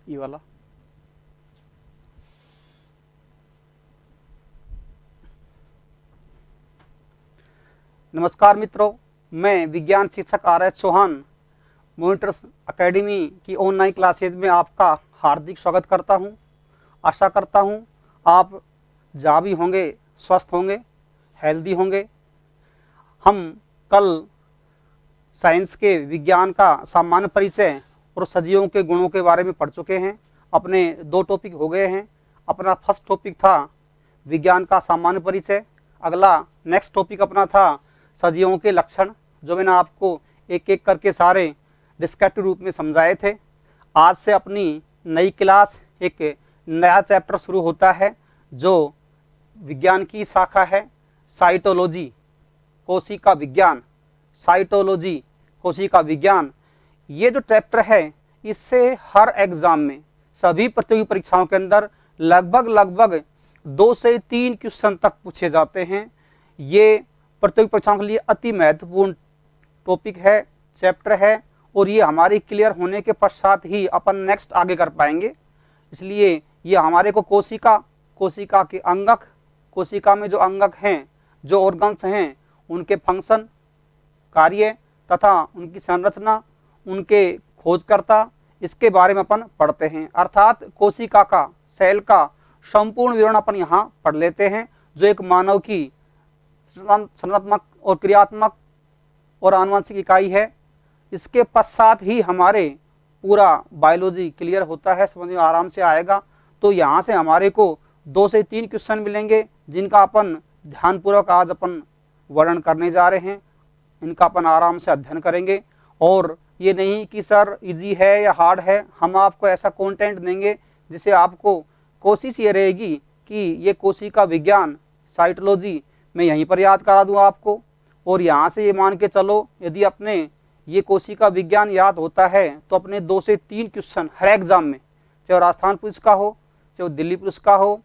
ये वाला। नमस्कार मित्रों, मैं विज्ञान शिक्षक आर.एच. चौहान मॉनिटर्स एकेडमी की ऑनलाइन क्लासेज में आपका हार्दिक स्वागत करता हूं। आशा करता हूं आप जहाँ भी होंगे स्वस्थ होंगे, हेल्दी होंगे। हम कल साइंस के विज्ञान का सामान्य परिचय और सजीवों के गुणों के बारे में पढ़ चुके हैं। अपने 2 टॉपिक हो गए हैं। अपना फर्स्ट टॉपिक था विज्ञान का सामान्य परिचय, अगला नेक्स्ट टॉपिक अपना था सजीवों के लक्षण, जो मैंने आपको एक एक करके सारे डिस्क्रिप्टिव रूप में समझाए थे। आज से अपनी नई क्लास, एक नया चैप्टर शुरू होता है जो विज्ञान की शाखा है साइटोलॉजी, कोशिका विज्ञान। साइटोलॉजी, कोशिका विज्ञान, ये जो चैप्टर है इससे हर एग्जाम में, सभी प्रतियोगी परीक्षाओं के अंदर लगभग 2 से 3 क्वेश्चन तक पूछे जाते हैं। ये प्रतियोगी परीक्षाओं के लिए अति महत्वपूर्ण टॉपिक है, चैप्टर है, और ये हमारी क्लियर होने के पश्चात ही अपन नेक्स्ट आगे कर पाएंगे। इसलिए ये हमारे को कोशिका के अंगक, कोशिका में जो अंगक हैं, जो ऑर्गन्स हैं, उनके फंक्शन, कार्य तथा उनकी संरचना, उनके खोजकर्ता, इसके बारे में अपन पढ़ते हैं। अर्थात कोशिका का, सेल का संपूर्ण विवरण अपन यहाँ पढ़ लेते हैं, जो एक मानव की संरचनात्मक और क्रियात्मक और आनुवंशिक इकाई है। इसके पश्चात ही हमारे पूरा बायोलॉजी क्लियर होता है, समझ में आराम से आएगा। तो यहाँ से हमारे को 2 से 3 क्वेश्चन मिलेंगे, जिनका अपन ध्यानपूर्वक आज अपन वर्णन करने जा रहे हैं। इनका अपन आराम से अध्ययन करेंगे, और ये नहीं कि सर इजी है या हार्ड है। हम आपको ऐसा कंटेंट देंगे जिसे आपको कोशिश ये रहेगी कि ये कोशिका विज्ञान, साइटोलॉजी मैं यहीं पर याद करा दूँ आपको। और यहाँ से ये मान के चलो, यदि अपने ये कोशिका विज्ञान याद होता है तो अपने 2 से 3 क्वेश्चन हर एग्जाम में, चाहे राजस्थान पुलिस का हो, चाहे दिल्ली पुलिस का हो,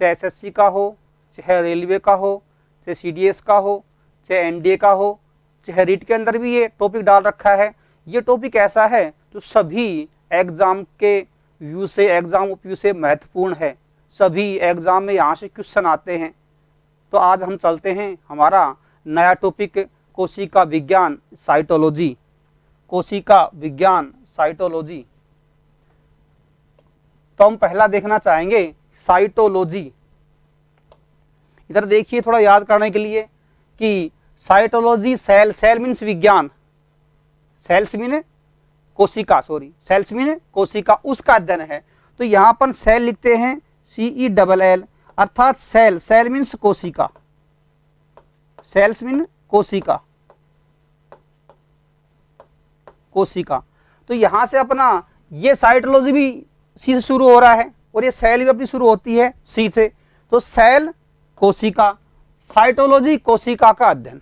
चाहे एसएससी का हो, चाहे रेलवे का हो, चाहे सीडीएस का हो, चाहे एनडीए का हो, चाहे रीट के अंदर भी ये टॉपिक डाल रखा है। ये टॉपिक ऐसा है जो सभी एग्जाम के व्यू से, एग्जाम व्यू से महत्वपूर्ण है। सभी एग्जाम में यहाँ से क्वेश्चन आते हैं। तो आज हम चलते हैं, हमारा नया टॉपिक कोशिका विज्ञान, साइटोलॉजी। कोशिका विज्ञान, साइटोलॉजी। तो हम पहला देखना चाहेंगे साइटोलॉजी। इधर देखिए थोड़ा याद करने के लिए कि साइटोलॉजी, सेल मीन्स विज्ञान, सेल्स मीन कोशिका, सेल्स मीन कोशिका, उसका अध्ययन है। तो यहाँ पर सेल लिखते हैं CELL, अर्थात सेल मीन्स कोशिका, सेल्स मीन कोशिका। तो यहां से अपना ये साइटोलॉजी भी सी से शुरू हो रहा है, और ये सेल भी अपनी शुरू होती है सी से। तो सेल कोशिका, साइटोलॉजी कोशिका का अध्ययन,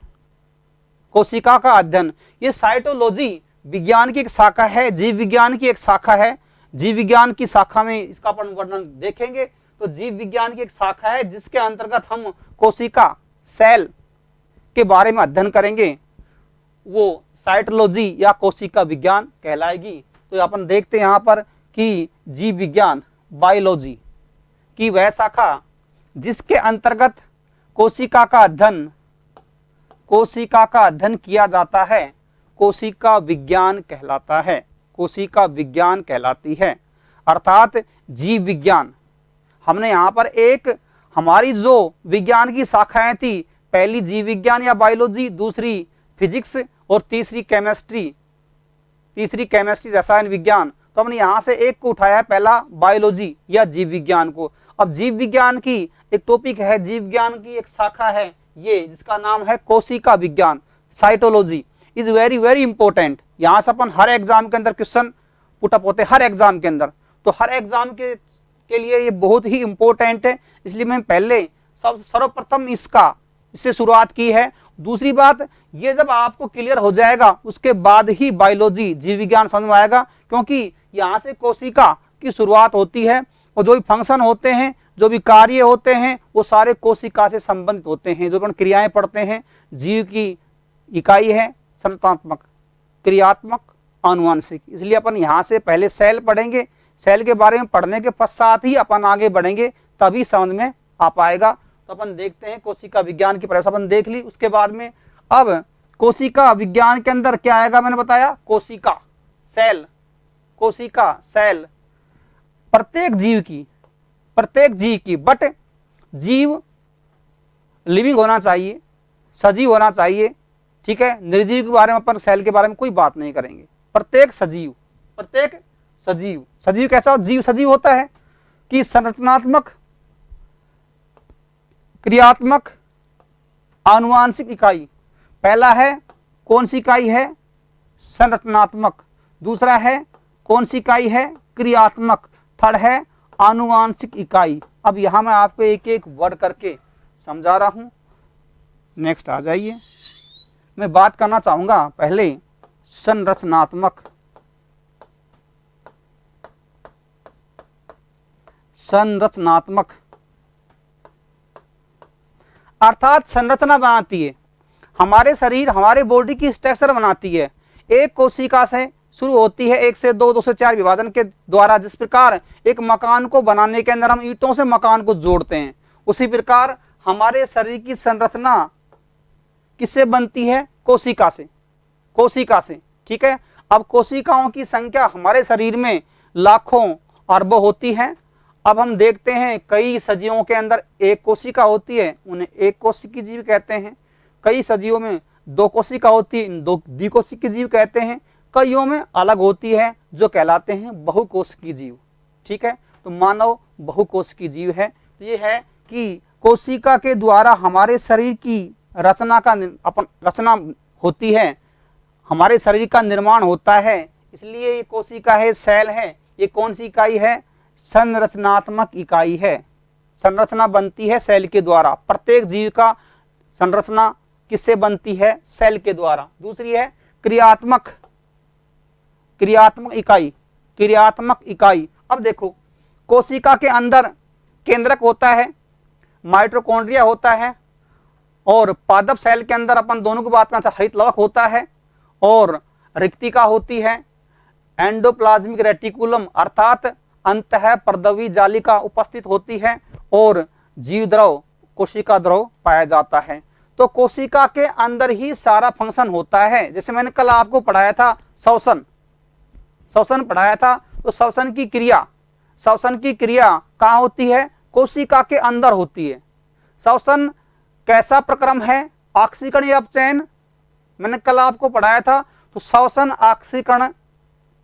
कोशिका का अध्ययन। ये साइटोलॉजी विज्ञान की एक शाखा है, जीव विज्ञान की एक शाखा है। जीव विज्ञान की शाखा में इसका अपन वर्णन देखेंगे। तो जीव विज्ञान की एक शाखा है जिसके अंतर्गत हम कोशिका, सेल के बारे में अध्ययन करेंगे, वो साइटोलॉजी या कोशिका विज्ञान कहलाएगी। तो अपन देखते हैं यहाँ पर कि जीव विज्ञान, बायोलॉजी की वह शाखा जिसके अंतर्गत कोशिका का अध्ययन किया जाता है, कोशिका विज्ञान कहलाता है, कोशिका विज्ञान कहलाती है। अर्थात जीव विज्ञान, हमने यहाँ पर एक हमारी जो विज्ञान की शाखाएं थी, पहली जीव विज्ञान या बायोलॉजी, दूसरी फिजिक्स और तीसरी केमिस्ट्री रसायन विज्ञान। तो हमने यहाँ से एक को उठाया है, पहला बायोलॉजी या जीव विज्ञान को। अब जीव विज्ञान की एक टॉपिक है, जीव विज्ञान की एक शाखा है ये, जिसका नाम है कोशिका विज्ञान, cytology. Is very very important. यहाँ से अपन हर एग्जाम के अंदर क्वेश्चन पुटअप होते हैं, हर एग्जाम के अंदर। तो हर एग्जाम के लिए ये बहुत ही इंपॉर्टेंट है, इसलिए मैं पहले सर्वप्रथम इससे शुरुआत की है। दूसरी बात, ये जब आपको क्लियर हो जाएगा उसके बाद ही बायोलॉजी, जीव विज्ञान समझ में आएगा, क्योंकि यहाँ से कोशिका की शुरुआत होती है, और जो भी फंक्शन होते हैं, जो भी कार्य होते हैं, वो सारे कोशिका से संबंधित होते हैं। जो अपन क्रियाएं पढ़ते हैं, जीव की इकाई है संरचनात्मक, क्रियात्मक, आनुवंशिक। इसलिए अपन यहाँ से पहले सेल पढ़ेंगे सेल के बारे में पढ़ने के पश्चात ही अपन आगे बढ़ेंगे, तभी समझ में आ पाएगा। तो अपन देखते हैं कोशिका विज्ञान की परिभाषा अपन देख ली। उसके बाद में अब कोशिका विज्ञान के अंदर क्या आएगा, मैंने बताया कोशिका सेल, कोशिका सेल प्रत्येक जीव की बट जीव लिविंग होना चाहिए, सजीव होना चाहिए, ठीक है। निर्जीव के बारे में अपन सेल के बारे में कोई बात नहीं करेंगे। प्रत्येक सजीव सजीव कैसा जीव सजीव होता है कि संरचनात्मक, क्रियात्मक, आनुवांशिक इकाई। पहला है कौन सी इकाई है, संरचनात्मक। दूसरा है कौन सी इकाई है, क्रियात्मक। थर्ड है आनुवांशिक इकाई। अब यहां मैं आपको एक एक वर्ड करके समझा रहा हूं। नेक्स्ट आ जाइए। मैं बात करना चाहूंगा पहले संरचनात्मक। संरचनात्मक अर्थात संरचना बनाती है, हमारे शरीर, हमारे बॉडी की स्ट्रक्चर बनाती है। एक कोशिका से शुरू होती है, 1 से 2, 2 से 4 विभाजन के द्वारा। जिस प्रकार एक मकान को बनाने के अंदर हम ईंटों से मकान को जोड़ते हैं, उसी प्रकार हमारे शरीर की संरचना किससे बनती है, कोशिका से, ठीक है। अब कोशिकाओं की संख्या हमारे शरीर में लाखों अरबों होती है। अब हम देखते हैं कई सजीवों के अंदर एक कोशिका होती है, उन्हें एक कोशिकीय जीव कहते हैं। कई सजीवों में 2 कोशिका होती है, 2 द्विकोशिकीय जीव कहते हैं। कईयों में अलग होती है जो कहलाते हैं बहुकोशिकीय जीव, ठीक है। तो मानव बहुकोशिकीय जीव है। तो ये है कि कोशिका के द्वारा हमारे शरीर की रचना होती है, हमारे शरीर का निर्माण होता है। इसलिए ये कोशिका है, सेल है। ये कौन सी इकाई है, संरचनात्मक इकाई है। संरचना बनती है सेल के द्वारा। प्रत्येक जीव का संरचना किससे बनती है, सेल के द्वारा। दूसरी है क्रियात्मक इकाई। अब देखो कोशिका के अंदर केंद्रक होता है, माइटोकॉन्ड्रिया होता है, और पादप सेल के अंदर अपन दोनों की बात करना, हरित लवक होता है और रिक्तिका होती है। एंडोप्लाज्मिक रेटिकुलम अर्थात अंतः पर्दवी जालिका उपस्थित होती है और जीव द्रव, कोशिका द्रव पाया जाता है। तो कोशिका के अंदर ही सारा फंक्शन होता है। जैसे मैंने कल आपको पढ़ाया था श्वसन पढ़ाया था, तो श्वसन की क्रिया कहाँ होती है, कोशिका के अंदर होती है। श्वसन कैसा प्रक्रम है, ऑक्सीकरण या अपचयन, मैंने कल आपको पढ़ाया था। तो श्वसन ऑक्सीकरण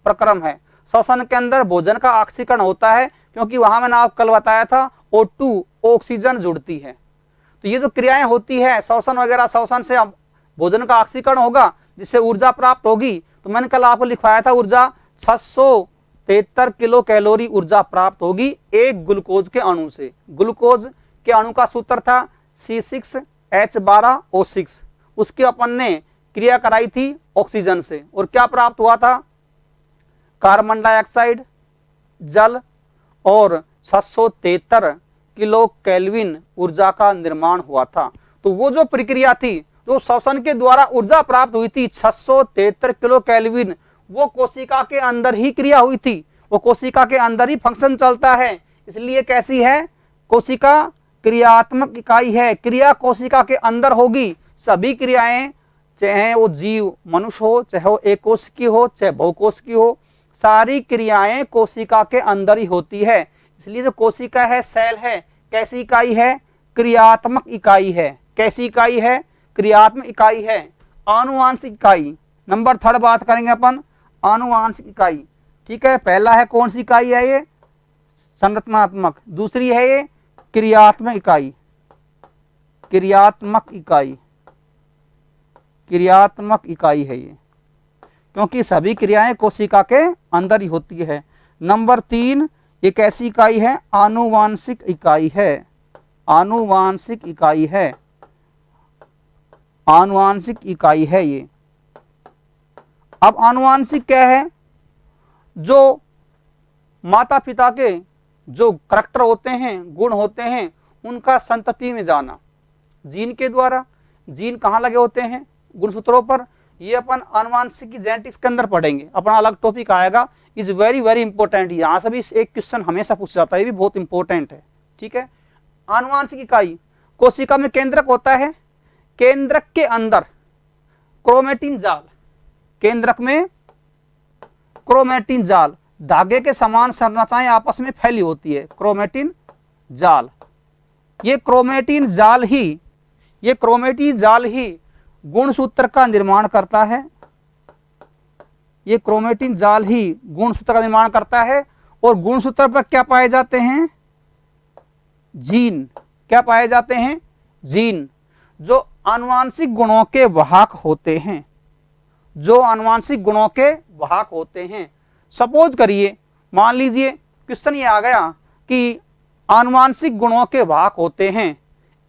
प्रक्रम है। श्वसन के अंदर भोजन का ऑक्सीकरण होता है, क्योंकि वहां मैंने आपको कल बताया था O2 ऑक्सीजन जुड़ती है। तो ये जो क्रियाएं होती है श्वसन वगैरह, श्वसन से भोजन का ऑक्सीकरण होगा जिससे ऊर्जा प्राप्त होगी। तो मैंने कल आपको लिखवाया था ऊर्जा 673 किलो कैलोरी ऊर्जा प्राप्त होगी एक ग्लूकोज के अणु से। ग्लूकोज के अणु का सूत्र था C6H12O6। उसकी अपन ने क्रिया कराई थी ऑक्सीजन से, और क्या प्राप्त हुआ था, कार्बन डाइऑक्साइड, जल और 673 किलो केल्विन ऊर्जा का निर्माण हुआ था। तो वो जो प्रक्रिया थी, जो श्वसन के द्वारा ऊर्जा प्राप्त हुई थी 673 किलो केल्विन, वो कोशिका के अंदर ही क्रिया हुई थी, वो कोशिका के अंदर ही फंक्शन चलता है। इसलिए कैसी है, कोशिका क्रियात्मक इकाई है। क्रिया कोशिका के अंदर होगी। सभी क्रियाएं, चाहे वो जीव मनुष्य हो, चाहे वो एक कोशिकीय हो, चाहे बहुकोशिकीय हो, सारी क्रियाएं कोशिका के अंदर ही होती है। इसलिए जो कोशिका है, सेल है, कैसी इकाई है, क्रियात्मक इकाई है। कैसी इकाई है, क्रियात्मक इकाई है। आनुवांशिक इकाई, नंबर 3 बात करेंगे अपन, आनुवांशिक इकाई, ठीक है। पहला है कौन सी इकाई है, ये संरचनात्मक। दूसरी है ये क्रियात्मक इकाई, क्रियात्मक इकाई है ये, क्योंकि सभी क्रियाएं कोशिका के अंदर ही होती है। नंबर 3 ये कैसी इकाई है, आनुवांशिक इकाई है। आनुवांशिक इकाई है ये। अब आनुवांशिक क्या है, जो माता पिता के जो करैक्टर होते हैं, गुण होते हैं, उनका संतति में जाना जीन के द्वारा। जीन कहाँ लगे होते हैं, गुणसूत्रों पर। ये अपन आनुवांशिक की जेनेटिक्स के अंदर पढ़ेंगे, अपना अलग टॉपिक आएगा, इज वेरी वेरी इंपॉर्टेंट। यहाँ से भी एक क्वेश्चन हमेशा पूछा जाता है, ये भी बहुत इंपॉर्टेंट है, ठीक है। आनुवांशिक इकाई, कोशिका में केंद्रक होता है, केंद्रक के अंदर क्रोमेटिन जाल, केंद्रक में क्रोमेटिन जाल, धागे के समान संरचनाएं आपस में फैली होती है, क्रोमेटिन जाल। ये क्रोमेटिन जाल ही गुणसूत्र का निर्माण करता है, ये क्रोमेटिन जाल ही गुणसूत्र का निर्माण करता है। और गुणसूत्र पर क्या पाए जाते हैं? जीन। क्या पाए जाते हैं? जीन, जो आनुवांशिक गुणों के वाहक होते हैं, जो आनुवांशिक गुणों के वाहक होते हैं। सपोज करिए, मान लीजिए क्वेश्चन ये आ गया कि आनुवांशिक गुणों के वाहक होते हैं,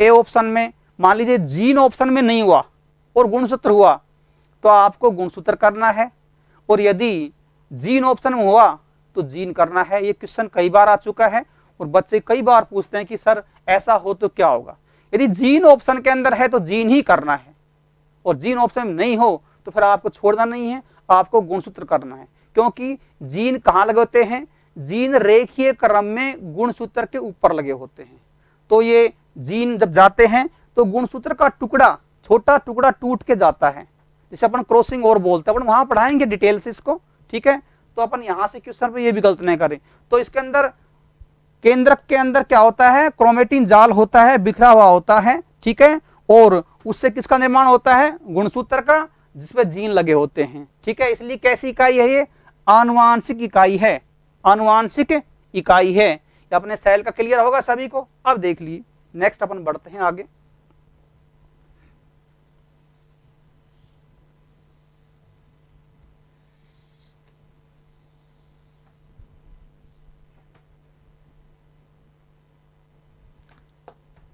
ए ऑप्शन में, मान लीजिए जीन ऑप्शन में नहीं हुआ और गुणसूत्र हुआ, तो आपको गुणसूत्र करना है, और यदि जीन ऑप्शन में हुआ तो जीन करना है। ये क्वेश्चन कई बार आ चुका है और बच्चे कई बार पूछते हैं कि सर ऐसा हो तो क्या होगा। यदि जीन ऑप्शन के अंदर है तो जीन ही करना है, और जीन ऑप्शन में नहीं हो तो फिर आपको छोड़ना नहीं है, आपको गुणसूत्र करना है। क्योंकि जीन कहाँ लगे होते हैं? जीन रेखीय क्रम में गुणसूत्र के ऊपर लगे होते हैं। तो ये जीन जब जाते हैं तो गुणसूत्र का टुकड़ा, छोटा टुकड़ा टूट के जाता है, जिसे अपन क्रॉसिंग ओवर बोलते हैं। अपन वहां पढ़ाएंगे डिटेल से इसको, ठीक है। तो अपन यहां से क्वेश्चन पे ये भी गलत नहीं करें। तो इसके अंदर केंद्रक के अंदर क्या होता है? क्रोमेटिन जाल होता है, बिखरा हुआ होता है, ठीक है। और उससे किसका निर्माण होता है? गुणसूत्र का, जिसपे जीन लगे होते हैं, ठीक है। इसलिए कैसी इकाई है ये? आनुवांशिक इकाई है, आनुवांशिक इकाई है। ये अपने सेल का क्लियर होगा सभी को। अब देख लीजिए, नेक्स्ट अपन बढ़ते हैं आगे।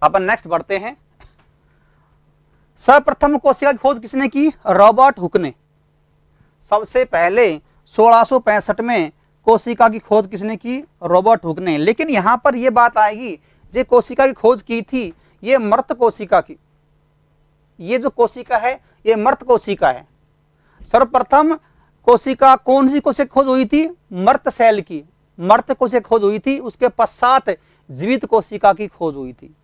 अपन नेक्स्ट बढ़ते हैं। सर्वप्रथम कोशिका की खोज किसने की? रॉबर्ट हुक ने। सबसे पहले 1665 में कोशिका की खोज किसने की? रॉबर्ट हुक ने। लेकिन यहां पर यह बात आएगी, जो कोशिका की खोज की थी ये मृत कोशिका की, ये जो कोशिका है ये मृत कोशिका है। सर्वप्रथम कोशिका, कौन सी कोशिका खोज हुई थी? मृत सेल की, मृत कोशिका खोज हुई थी। उसके पश्चात जीवित कोशिका की खोज हुई थी।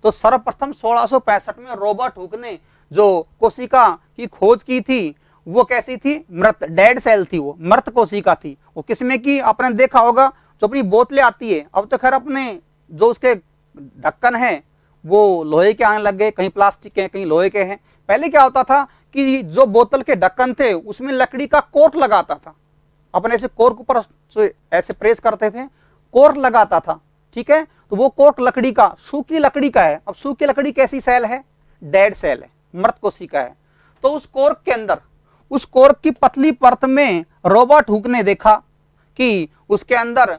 तो सर्वप्रथम 1665 में रॉबर्ट हुक ने जो कोशिका की खोज की थी वो कैसी थी? मृत, डेड सेल थी, वो मृत कोशिका थी। वो किसमें की? आपने देखा होगा, जो अपनी बोतलें आती है, अब तो खैर अपने जो उसके ढक्कन है वो लोहे के आने लग गए, कहीं प्लास्टिक के, कहीं लोहे के हैं। पहले क्या होता था कि जो बोतल के ढक्कन थे उसमें लकड़ी का कोट लगाता था, अपने ऐसे कोर के ऊपर ऐसे प्रेस करते थे, कोर लगाता था, ठीक है। तो वो कोट लकड़ी का, सूखी लकड़ी का है। अब सूखी लकड़ी कैसी सेल है? डेड सेल है, मृत कोशिका है। तो उस कोर्क के अंदर, उस कोर्क की पतली परत में रॉबर्ट हुक ने देखा कि उसके अंदर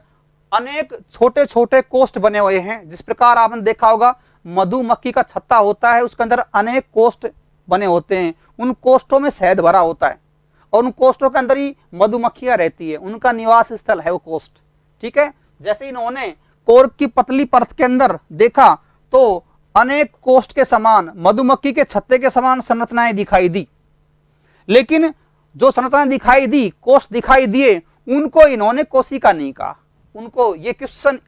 अनेक छोटे छोटे कोष्ठ बने हुए हैं। जिस प्रकार आपने देखा होगा मधुमक्खी का छत्ता होता है, उसके अंदर अनेक कोष्ठ बने होते हैं, उन कोष्ठों में शहद भरा होता है और उन कोष्ठों के अंदर ही मधुमक्खियां रहती है, उनका निवास स्थल है वो कोष्ठ, ठीक है। जैसे इन्होंने कोर्क की पतली परत के अंदर देखा तो अनेक कोष्ठ के समान, मधुमक्खी के छत्ते के समान संरचनाएं दिखाई दी। लेकिन जो संरचनाएं दिखाई दी, कोष्ठ दिखाई दिए, उनको इन्होंने कोशिका नहीं कहा। उनको, ये क्वेश्चन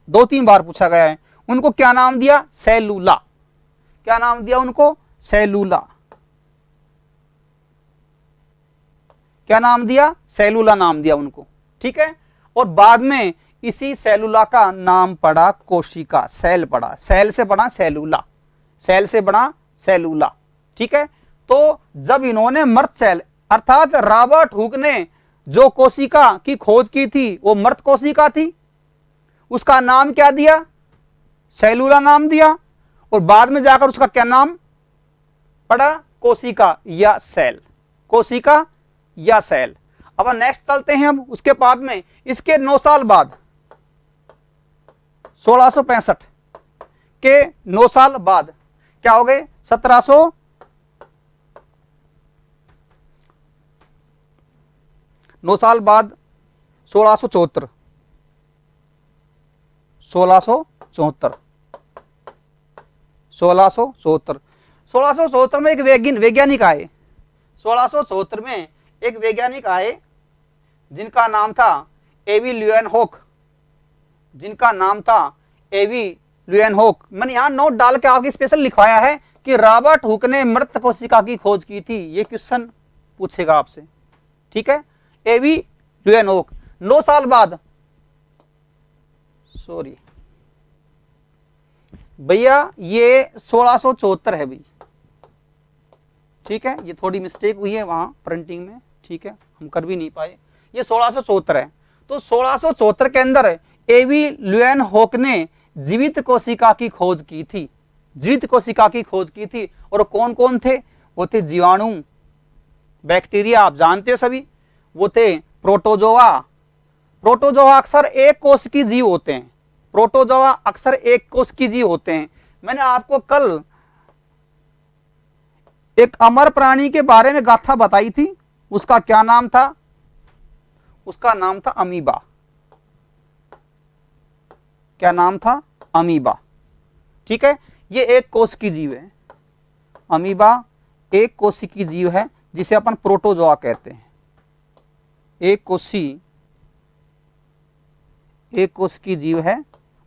2-3 बार पूछा गया है, उनको क्या नाम दिया? सेलूला। क्या नाम दिया उनको? सेलूला। क्या नाम दिया? सेलूला नाम दिया उनको, ठीक है। और बाद में इसी सेलूला का नाम पड़ा कोशिका, सेल पड़ा, सेल से बना सेलूला, सेल से बना सेलूला, ठीक है। तो जब इन्होंने मृत सेल, अर्थात रॉबर्ट हुक ने जो कोशिका की खोज की थी वो मृत कोशिका थी, उसका नाम क्या दिया? सेलूला नाम दिया। और बाद में जाकर उसका क्या नाम पड़ा? कोशिका या सेल, कोशिका या सेल। अब नेक्स्ट चलते हैं। अब उसके बाद में इसके 9 साल बाद, 1665 के 9 साल बाद क्या हो गए? 9 साल बाद 1674, 1674 में एक वैज्ञानिक आए। 1674 में एक वैज्ञानिक आए जिनका नाम था एवी ल्यूएनहोक, जिनका नाम था एवी ल्यूएनहोक। मैंने यहाँ नोट डाल के आपकी स्पेशल लिखवाया है कि रॉबर्ट हुक ने मृत कोशिका की खोज की थी। ये क्वेश्चन पूछेगा आपसे, ठीक है। एवी ल्यूएनहोक 9 साल बाद, सॉरी भैया ये 1674 है भाई, ठीक है। ये थोड़ी मिस्टेक हुई है वहां प्रिंटिंग में, ठीक है, हम कर भी नहीं पाए। ये 1674 है। तो 1674 के अंदर एवी ल्यूएनहोक ने जीवित कोशिका की खोज की थी, जीवित कोशिका की खोज की थी। और कौन कौन थे? वो थे जीवाणु, बैक्टीरिया, आप जानते हो सभी। वो थे प्रोटोजोआ। प्रोटोजोआ अक्सर एक कोश की जीव होते हैं, प्रोटोजोआ अक्सर एक कोश की जीव होते हैं। मैंने आपको कल एक अमर प्राणी के बारे में गाथा बताई थी, उसका क्या नाम था? उसका नाम था अमीबा। क्या नाम था? अमीबा, ठीक है। ये एक कोश की जीव है, अमीबा एक कोशी की जीव है जिसे अपन प्रोटोजोआ कहते हैं। एक कोश की जीव है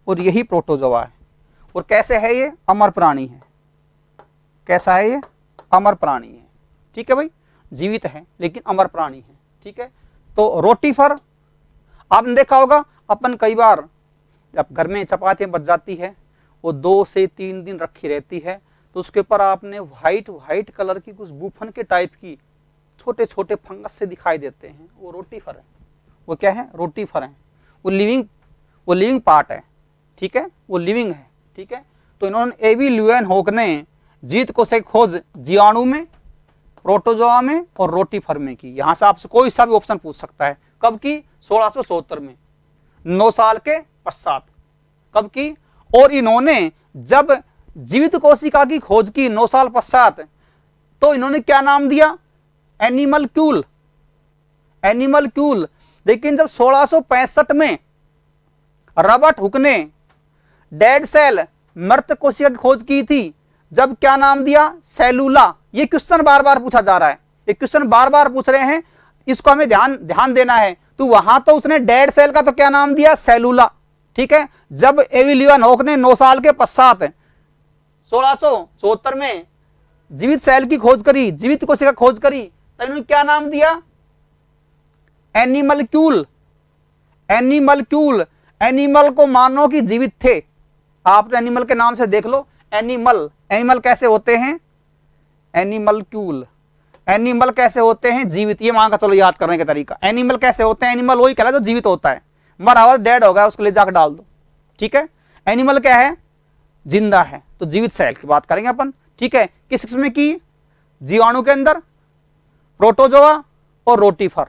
और यही प्रोटोजोआ है। और कैसे है ये? अमर प्राणी है। कैसा है ये? अमर प्राणी है, ठीक है भाई। जीवित है लेकिन अमर प्राणी है, ठीक है। तो रोटीफर आपने देखा होगा, अपन कई बार जब घर में चपातियां बच जाती है वो 2 से 3 दिन रखी रहती है, तो उसके ऊपर आपने व्हाइट कलर की कुछ बूफन के टाइप की छोटे छोटे फंगस से दिखाई देते हैं, वो रोटीफर है। वो क्या है? रोटीफर है। वो लिविंग पार्ट है, ठीक है, वो लिविंग है, ठीक है। तो इन्होंने एवी ल्यूएनहोक ने जीवित कोशिका की खोज जीवाणु में, प्रोटोजोआ में और रोटीफर में की। यहां से आपसे कोई सा भी ऑप्शन पूछ सकता है। कब की? 1674 में, 9 साल के पश्चात। कब की? और इन्होंने जब जीवित कोशिका की खोज की 9 साल पश्चात, तो इन्होंने क्या नाम दिया? एनिमलक्यूल। एनिमलक्यूल। लेकिन जब 1665 में रॉबर्ट हुक ने डेड सेल, मृत कोशिका की खोज की थी, जब क्या नाम दिया? सेलुला। ये क्वेश्चन बार बार पूछा जा रहा है, ये क्वेश्चन बार बार पूछ रहे हैं, इसको हमें ध्यान देना है। तो वहां तो उसने डेड सेल का तो क्या नाम दिया? सेलुला, ठीक है। जब एवी ल्यूएनहोक ने 9 साल के पश्चात 1674 में जीवित सेल की खोज करी, जीवित कोशिका खोज करी, तब इन्होंने क्या नाम दिया? एनिमलक्यूल। एनिमलक्यूल। एनिमल को मानो कि जीवित थे। आप एनिमल के नाम से देख लो, एनिमल कैसे होते हैं? एनिमलक्यूल। एनिमल कैसे होते हैं? जीवित। ये मान का चलो याद करने का तरीका। एनिमल कैसे होते हैं? एनिमल वही कहलाता है जो जीवित होता है, मरा हुआ डेड हो गया उसको ले जाकर डाल दो, ठीक है। एनिमल क्या है? जिंदा है। तो जीवित सेल की बात करेंगे अपन, ठीक है। किस किस्म की? जीवाणु के अंदर प्रोटोजोआ और रोटीफर,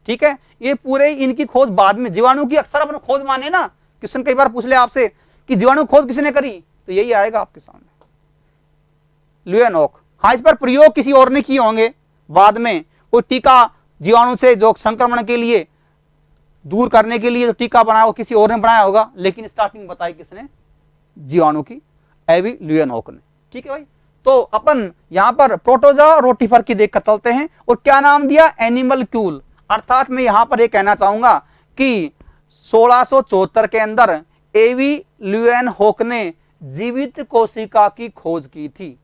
ठीक है। ये पूरे इनकी खोज बाद में, जीवाणु की अक्सर अपन खोज माने ना, क्वेश्चन कई बार पूछ ले आपसे कि जीवाणु खोज किसने करी, तो यही आएगा आपके सामने, ल्यूएनहोक। हाँ, इस पर प्रयोग किसी और ने किए होंगे बाद में, कोई टीका जीवाणु से जो संक्रमण के लिए दूर करने के लिए जो टीका बनाया वो किसी और ने बनाया होगा, लेकिन स्टार्टिंग बताई किसने? जीवाणु की, एवी ल्यूएनहोक ने, ठीक है भाई। तो अपन यहां पर प्रोटोजोआ और रोटीफर की देखकर चलते हैं। और क्या नाम दिया? एनिमलक्यूल। अर्थात मैं यहां पर यह कहना चाहूंगा कि 1674 के अंदर एवी ल्यूएनहोक ने जीवित कोशिका की खोज की थी।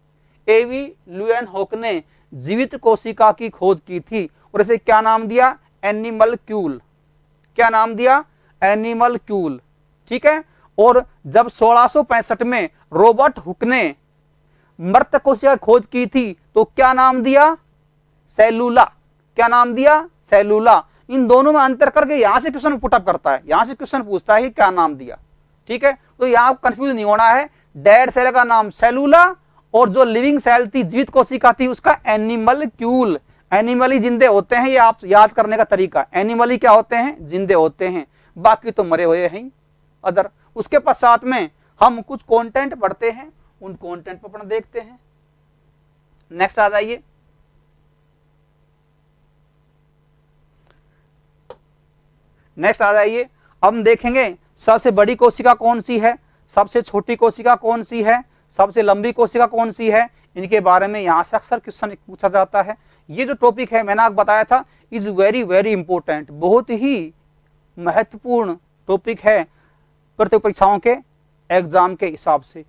एवी ल्यूएनहोक ने जीवित कोशिका की खोज की थी और इसे क्या नाम दिया? एनिमलक्यूल। क्या नाम दिया? एनिमलक्यूल, ठीक है। और जब 1665 में रॉबर्ट हुक ने मृत कोशिका खोज की थी तो क्या नाम दिया? सेलुला। क्या नाम दिया? सेलुला। इन दोनों में अंतर करके यहां से क्वेश्चन पुटअप करता है, यहां से क्वेश्चन पूछता है कि क्या नाम दिया, ठीक है। तो यहां कंफ्यूज नहीं होना है। डेड सेल का नाम सेलुला और जो लिविंग सेल थी, जीवित कोशिका थी, उसका एनिमलक्यूल। एनिमली जिंदे होते हैं, ये आप याद करने का तरीका। एनिमली क्या होते हैं? जिंदे होते हैं, बाकी तो मरे हुए हैं अदर। उसके पश्चात में हम कुछ कंटेंट पढ़ते हैं, उन कंटेंट पर अपना देखते हैं। नेक्स्ट आ जाइए। नेक्स्ट आ जाइए। अब हम देखेंगे सबसे बड़ी कोशिका कौन सी है, सबसे छोटी कोशिका कौन सी है, सबसे लंबी कोशिका कौन सी है। इनके बारे में यहां से अक्सर क्वेश्चन पूछा जाता है। ये जो टॉपिक है मैंने आपको बताया था इज वेरी वेरी इंपॉर्टेंट, बहुत ही महत्वपूर्ण टॉपिक है प्रतियोगी परीक्षाओं के एग्जाम के हिसाब से,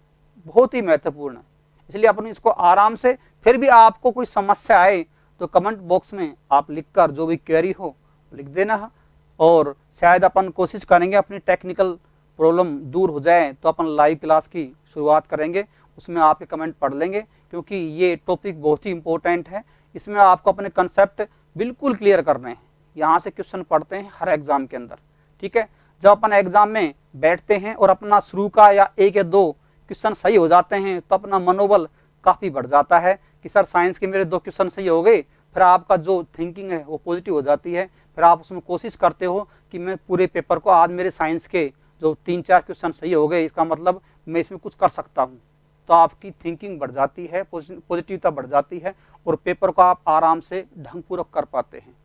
बहुत ही महत्वपूर्ण है। इसलिए अपन इसको आराम से, फिर भी आपको कोई समस्या आए तो कमेंट बॉक्स में आप लिखकर जो भी क्वेरी हो लिख देना है, और शायद अपन कोशिश करेंगे अपनी टेक्निकल प्रॉब्लम दूर हो जाए तो अपन लाइव क्लास की शुरुआत करेंगे, उसमें आपके कमेंट पढ़ लेंगे, क्योंकि ये टॉपिक बहुत ही इंपॉर्टेंट है। इसमें आपको अपने कंसेप्ट बिल्कुल क्लियर करने हैं। यहाँ से क्वेश्चन पढ़ते हैं हर एग्जाम के अंदर, ठीक है। जब अपन एग्जाम में बैठते हैं और अपना शुरू का या एक या दो क्वेश्चन सही हो जाते हैं तो अपना मनोबल काफ़ी बढ़ जाता है कि सर साइंस के मेरे 2 क्वेश्चन सही हो गए, फिर आपका जो थिंकिंग है वो पॉजिटिव हो जाती है। फिर आप उसमें कोशिश करते हो कि मैं पूरे पेपर को, आज मेरे साइंस के जो 3-4 क्वेश्चन सही हो गए, इसका मतलब मैं इसमें कुछ कर सकता हूँ, तो आपकी थिंकिंग बढ़ जाती है, पॉजिटिविटी बढ़ जाती है और पेपर को आप आराम से ढंगपूर्वक कर पाते हैं।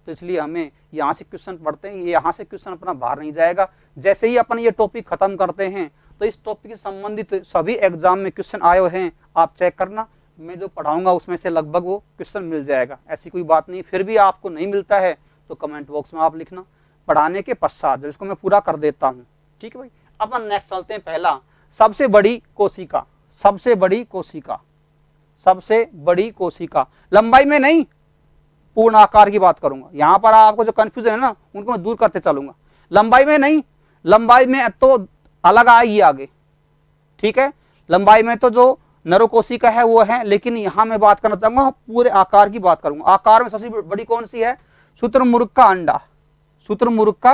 तो इसलिए हमें यहाँ से क्वेश्चन पढ़ते हैं, ये यहाँ से क्वेश्चन अपना बाहर नहीं जाएगा। जैसे ही अपन ये टॉपिक खत्म करते हैं तो इस टॉपिक से संबंधित सभी एग्जाम में क्वेश्चन आए हुए हैं, आप चेक करना, मैं जो पढ़ाऊंगा उसमें से लगभग वो क्वेश्चन मिल जाएगा, ऐसी कोई बात नहीं। फिर भी आपको नहीं मिलता है तो कमेंट बॉक्स में आप लिखना, पढ़ाने के पश्चात जब इसको मैं पूरा कर देता हूँ, ठीक है भाई। अपन नेक्स्ट चलते हैं, पहला सबसे बड़ी कोशिका, सबसे बड़ी कोशिका, सबसे बड़ी कोशिका, लंबाई में नहीं पूर्ण आकार की बात करूंगा। यहां पर आपको जो कंफ्यूजन है ना उनको मैं दूर करते चलूंगा। लंबाई में नहीं, लंबाई में तो अलग आएगी आगे, ठीक है। लंबाई में तो जो नरोकोशिका है वो है, लेकिन यहां मैं बात करना चाहूंगा पूरे आकार की बात करूंगा। आकार में सबसे बड़ी कौन सी है? शुतुरमुर्ग का अंडा, शुतुरमुर्ग का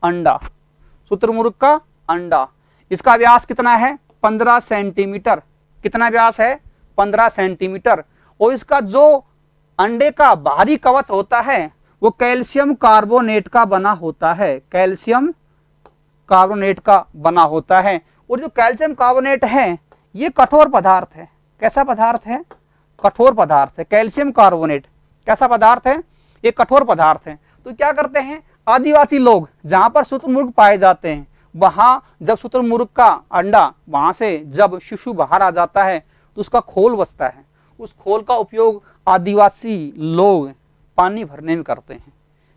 अंडा, शुतुरमुर्ग का अंडा। इसका व्यास कितना है? 15 सेंटीमीटर। कितना व्यास है? 15 सेंटीमीटर। और इसका जो अंडे का बाहरी कवच होता है वो कैल्शियम कार्बोनेट का बना होता है, कैल्शियम कार्बोनेट का बना होता है। और जो कैल्शियम कार्बोनेट है ये कठोर पदार्थ है। कैसा पदार्थ है? कठोर पदार्थ है। कैल्शियम कार्बोनेट कैसा पदार्थ है? ये कठोर पदार्थ है। तो क्या करते हैं आदिवासी लोग, जहां पर शुतुरमुर्ग पाए जाते हैं, वहां जब शुतुरमुर्ग का अंडा वहां से जब शिशु बाहर आ जाता है तो उसका खोल बचता है, उस खोल का उपयोग आदिवासी लोग पानी भरने में करते हैं।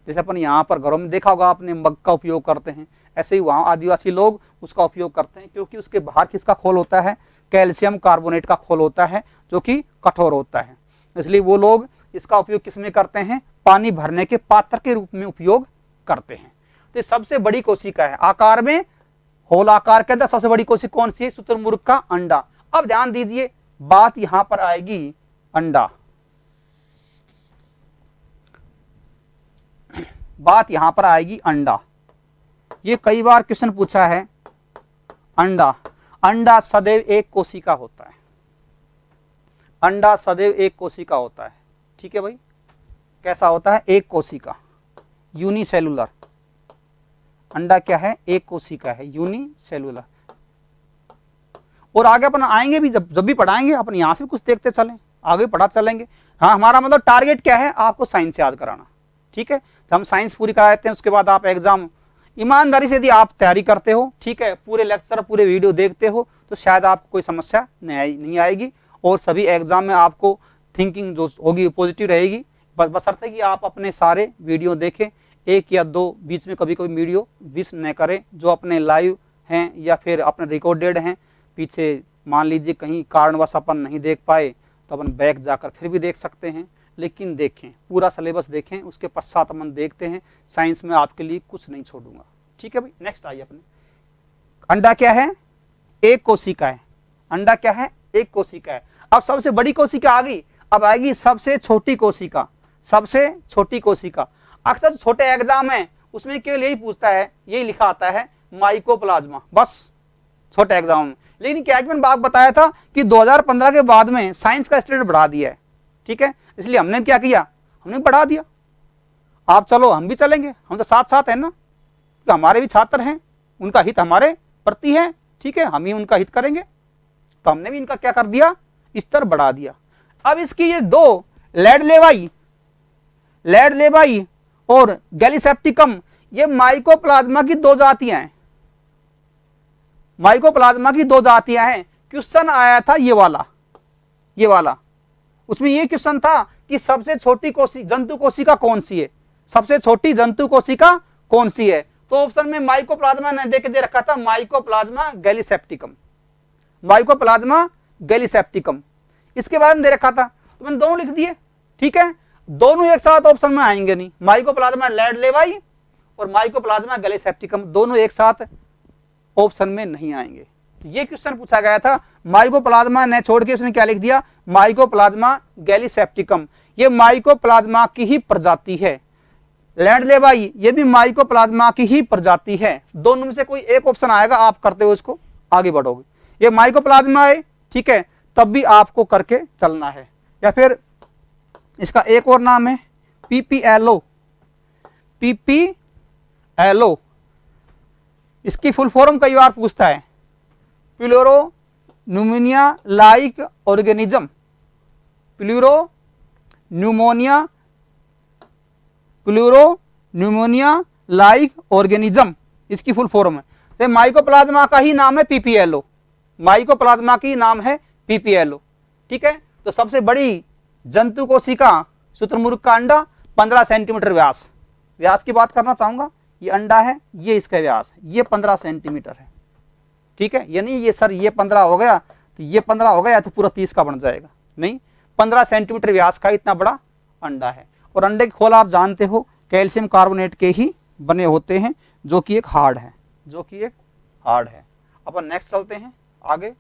जैसे अपन यहाँ पर घरों में देखा होगा आपने, मग का उपयोग करते हैं, ऐसे ही वहाँ आदिवासी लोग उसका उपयोग करते हैं, क्योंकि उसके बाहर किसका खोल होता है? कैल्शियम कार्बोनेट का खोल होता है जो कि कठोर होता है। इसलिए वो लोग इसका उपयोग किस में करते हैं? पानी भरने के पात्र के रूप में उपयोग करते हैं। तो सबसे बड़ी कोशिका है, आकार में होल आकार के अंदर सबसे बड़ी कोशिका कौन सी है? शुतुरमुर्ग का अंडा। अब ध्यान दीजिए, बात यहां पर आएगी अंडा, बात यहां पर आएगी अंडा। ये कई बार क्वेश्चन पूछा है। अंडा, अंडा सदैव एक कोशिका होता है, अंडा सदैव एक कोशिका होता है, ठीक है भाई। कैसा होता है? एक कोशिका, यूनिसेलुलर। अंडा क्या है? एक कोशिका है, यूनिसेलुलर। और आगे अपन आएंगे भी, जब भी पढ़ाएंगे अपन यहां से भी कुछ देखते चलें, आगे पढ़ा चलेंगे। हाँ, हमारा मतलब टारगेट क्या है? आपको साइंस याद कराना, ठीक है। तो हम साइंस पूरी करा देते हैं, उसके बाद आप एग्जाम ईमानदारी से यदि आप तैयारी करते हो, ठीक है, पूरे लेक्चर पूरे वीडियो देखते हो, तो शायद आपको कोई समस्या नहीं आएगी और सभी एग्जाम में आपको थिंकिंग जो होगी पॉजिटिव रहेगी। बशर्ते कि आप अपने सारे वीडियो देखें, एक या दो बीच में कभी कभी वीडियो मिस न करें, जो अपने लाइव हैं या फिर अपने रिकॉर्डेड हैं। पीछे मान लीजिए कहीं कारणवश अपन नहीं देख पाए तो अपन बैक जाकर फिर भी देख सकते हैं, लेकिन देखें, पूरा सिलेबस देखें, उसके पश्चात अपन देखते हैं। साइंस में आपके लिए कुछ नहीं छोड़ूंगा, ठीक है भाई। नेक्स्ट आइए अपने, अंडा क्या है? एक कोशिका है। अंडा क्या है? एक कोशिका है। अब सबसे बड़ी कोशिका आ गई, अब आएगी सबसे छोटी कोशिका। सबसे छोटी कोशिका अक्सर छोटे एग्जाम है उसमें केवल यही पूछता है, यही लिखा आता है माइकोप्लाज्मा, बस छोटे एग्जाम में। लेकिन क्या मैंने बात बताया था कि 2015 के बाद में साइंस का स्टैंडर्ड बढ़ा दिया है, ठीक है। इसलिए हमने क्या किया? हमने बढ़ा दिया। आप चलो, हम भी चलेंगे, हम तो साथ साथ है ना, तो हमारे भी छात्र हैं, उनका हित हमारे प्रति है, ठीक है, हम ही उनका हित करेंगे। तो हमने भी इनका क्या कर दिया? स्तर बढ़ा दिया। अब इसकी ये दो लैडलेबाई और गैलीसेप्टिकम, ये माइकोप्लाज्मा की दो जातियां हैं, माइकोप्लाज्मा की दो जातियां हैं। क्वेश्चन आया था ये वाला, उसमें ये क्वेश्चन था कि सबसे छोटी जंतु कोशिका कौन सी है, सबसे छोटी जंतु कोशिका कौन सी है। तो ऑप्शन में माइकोप्लाज्मा ने देके दे रखा था, माइकोप्लाज्मा गैलीसेप्टिकम, माइकोप्लाज्मा गैलीसेप्टिकम इसके बारे में दे रखा था, तो मैंने दोनों लिख दिए। ठीक है, दोनों एक साथ ऑप्शन में आएंगे नहीं, माइकोप्लाज्मा लैंडलेवाई और माइकोप्लाज्मा गैलीसेप्टिकम दोनों एक साथ ऑप्शन में नहीं आएंगे। तो ये क्वेश्चन पूछा गया था, माइकोप्लाज्मा ने छोड़ के उसने क्या लिख दिया, माइकोप्लाज्मा गैलीसेप्टिकम। ये माइकोप्लाज्मा की ही प्रजाति है। लैंडलेवाई ये भी माइकोप्लाज्मा की ही प्रजाति है। दोनों में से कोई एक ऑप्शन आएगा, आप करते हुए उसको आगे बढ़ोगे। ये माइकोप्लाज्मा है, ठीक है, तब भी आपको करके चलना है। या फिर इसका एक और नाम है पीपीएलओ, पीपीएलओ इसकी फुल फॉर्म कई बार पूछता है, प्लूरोन्यूमोनिया लाइक ऑर्गेनिज्म, प्लूरोन्यूमोनिया लाइक ऑर्गेनिज्म इसकी फुल फॉर्म है। तो माइकोप्लाज्मा का ही नाम है पीपीएलओ, माइकोप्लाज्मा की नाम है पीपीएलओ। ठीक है, तो सबसे बड़ी जंतु कोशिका शुतुरमुर्ग का अंडा 15 सेंटीमीटर व्यास की बात करना चाहूंगा। ये अंडा है, ये इसका व्यास है, ये 15 सेंटीमीटर है। ठीक है, यानी ये सर ये 15 हो गया तो ये 15 हो गया तो पूरा 30 का बन जाएगा, नहीं 15 सेंटीमीटर व्यास का इतना बड़ा अंडा है। और अंडे के खोल आप जानते हो कैल्शियम कार्बोनेट के ही बने होते हैं, जो कि एक हार्ड है, जो कि एक हार्ड है। अपन नेक्स्ट चलते हैं आगे।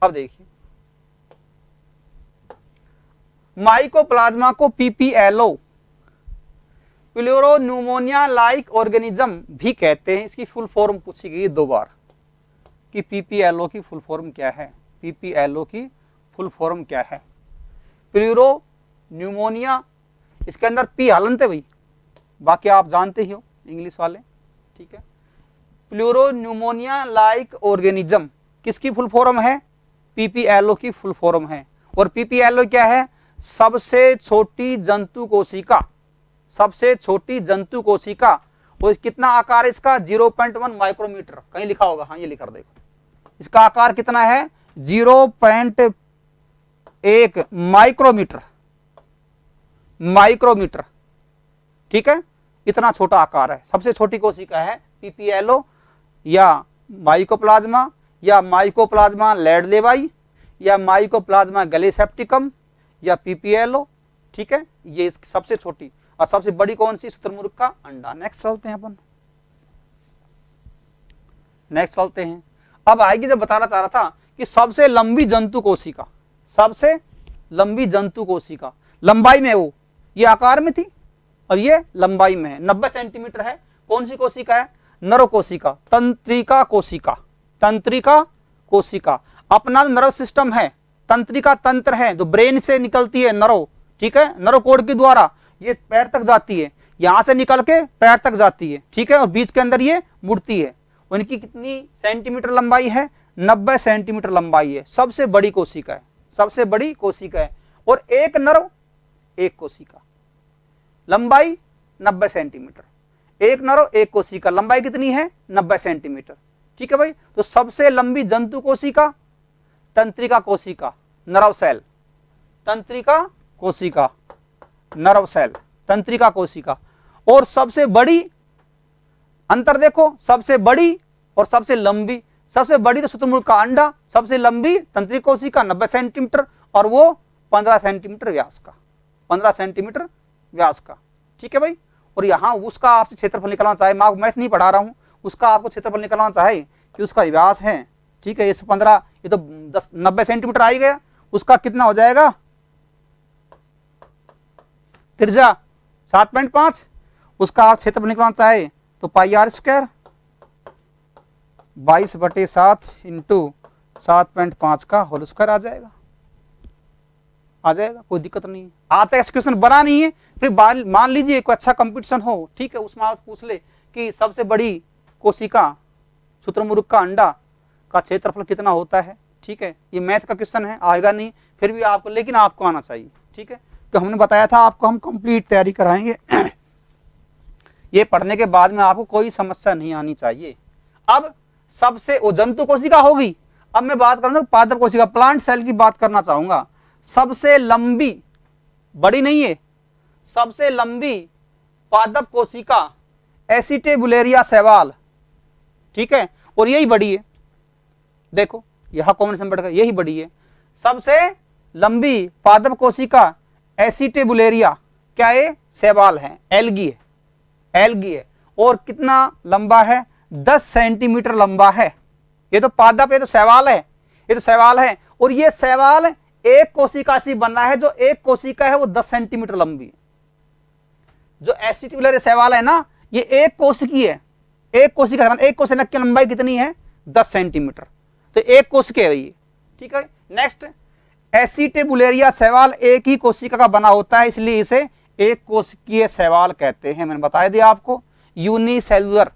अब देखिए, माइकोप्लाज्मा को पीपीएलओ, प्लूरोन्यूमोनिया लाइक ऑर्गेनिज्म भी कहते हैं। इसकी फुल फॉर्म पूछी गई 2 बार कि पीपीएलओ की फुल फॉर्म क्या है, पीपीएलओ की फुल फॉर्म क्या है। प्लूरोन्यूमोनिया, इसके अंदर पी हलंत है भाई, बाकी आप जानते ही हो इंग्लिश वाले। ठीक है, प्लूरोन्यूमोनिया लाइक ऑर्गेनिज्म किसकी फुल फॉर्म है, पीपीएलओ की फुल फॉर्म है। और पीपीएलओ क्या है, सबसे छोटी जंतु कोशिका, सबसे छोटी जंतु कोशिका। और कितना आकार है इसका, 0.1 माइक्रोमीटर, कहीं लिखा होगा, हाँ ये लिखा देखो, इसका आकार कितना है 0.1 माइक्रोमीटर, माइक्रोमीटर। ठीक है, इतना छोटा आकार है, सबसे छोटी कोशिका है पीपीएलओ या माइकोप्लाज्मा या माइकोप्लाज्मा लैंडलेवाई या माइकोप्लाज्मा गैलीसेप्टिकम या पीपीएलओ। ठीक है, ये सबसे छोटी। और सबसे बड़ी कौन सी, शुतुरमुर्ग का अंडा। नेक्स्ट चलते हैं अपन, नेक्स्ट चलते हैं। अब आएगी, जब बताना चाह रहा था कि सबसे लंबी जंतु कोशिका, सबसे लंबी जंतु कोशिका लंबाई में, वो ये आकार में थी और ये लंबाई में है, 90 सेंटीमीटर है। कौन सी कोशिका है, नर कोशिका, तंत्रिका कोशिका, तंत्रिका कोशिका। अपना नर्व सिस्टम है, तंत्रिका तंत्र है, जो ब्रेन से निकलती है नरो, ठीक है, नरोकोड के द्वारा ये पैर तक जाती है, यहां से निकल के पैर तक जाती है। ठीक है, और बीच के अंदर ये मुड़ती है। उनकी कितनी सेंटीमीटर लंबाई है, 90 सेंटीमीटर लंबाई है। सबसे बड़ी कोशिका है, सबसे बड़ी कोशिका है। और एक नर्व एक कोशिका, लंबाई 90 सेंटीमीटर, एक नर्व एक कोशिका, लंबाई कितनी है 90 सेंटीमीटर। ठीक है भाई, तो सबसे लंबी जंतु कोशिका तंत्रिका कोशिका, नर्व सेल, तंत्रिका कोशिका, नर्व सेल, तंत्रिका कोशिका। और सबसे बड़ी, अंतर देखो, सबसे बड़ी और सबसे लंबी। सबसे बड़ी तो शुतुरमुर्ग का अंडा, सबसे लंबी तंत्रिका कोशिका 90 सेंटीमीटर और वो 15 सेंटीमीटर व्यास का, 15 सेंटीमीटर व्यास का। ठीक है भाई, और यहाँ उसका आपसे क्षेत्रफल निकलना चाहे, मैं मैथ नहीं पढ़ा रहा हूँ, उसका आपको क्षेत्रफल निकलना चाहे कि उसका व्यास है, ठीक है, ये 15, ये तो 90 सेंटीमीटर आ ही गया, उसका कितना हो जाएगा त्रिज्या 7.5, उसका आप क्षेत्रफल निकलना चाहे तो पाई आर स्क्वायर 22/7 इंटू 7.5 का होल स्क्वायर आ जाएगा, आ जाएगा, कोई दिक्कत नहीं है। आता है क्वेश्चन बना नहीं है, फिर मान लीजिए कोई अच्छा कंपटीशन हो, ठीक है, उसमें आप पूछ ले कि सबसे बड़ी कोशिका शुतुरमुर्ग का अंडा का क्षेत्रफल कितना होता है। ठीक है, ये मैथ का क्वेश्चन है, आएगा नहीं फिर भी आपको, लेकिन आपको आना चाहिए। ठीक है, तो हमने बताया था आपको हम कंप्लीट तैयारी कराएंगे ये पढ़ने के बाद में आपको कोई समस्या नहीं आनी चाहिए। अब सबसे वो जंतु कोशिका होगी, अब मैं बात करूंगा पादप कोशिका, प्लांट सेल की बात करना चाहूंगा। सबसे लंबी, बड़ी नहीं है, सबसे लंबी पादप कोशिका एसिटेबुलेरिया शैवाल, ठीक है, और यही बड़ी है। देखो यहां कॉम्बिनेशन बढ़ गया, यही बड़ी है। सबसे लंबी पादप कोशिका एसिटेबुलेरिया क्या है? शैवाल है, एल्गी है, एल्गी है। और कितना लंबा है? 10 सेंटीमीटर लंबा है। ये तो पादप, ये तो शैवाल है, ये तो शैवाल है। और ये शैवाल एक कोशिका से बना है, जो एक कोशिका है वो 10 सेंटीमीटर लंबी है। जो एसिटिकुलर शैवाल है ना, ये एक कोशिकी है, एक कोशिका, एक कोशिका की लंबाई कितनी है? 10 सेंटीमीटर। तो एक कोशिका है ये, ठीक है। नेक्स्ट, एसिटेबुलेरिया शैवाल एक ही कोशिका का बना होता है, इसलिए इसे एक कोशिकीय शैवाल कहते हैं। मैंने बताया दिया आपको। यूनिसेलुलर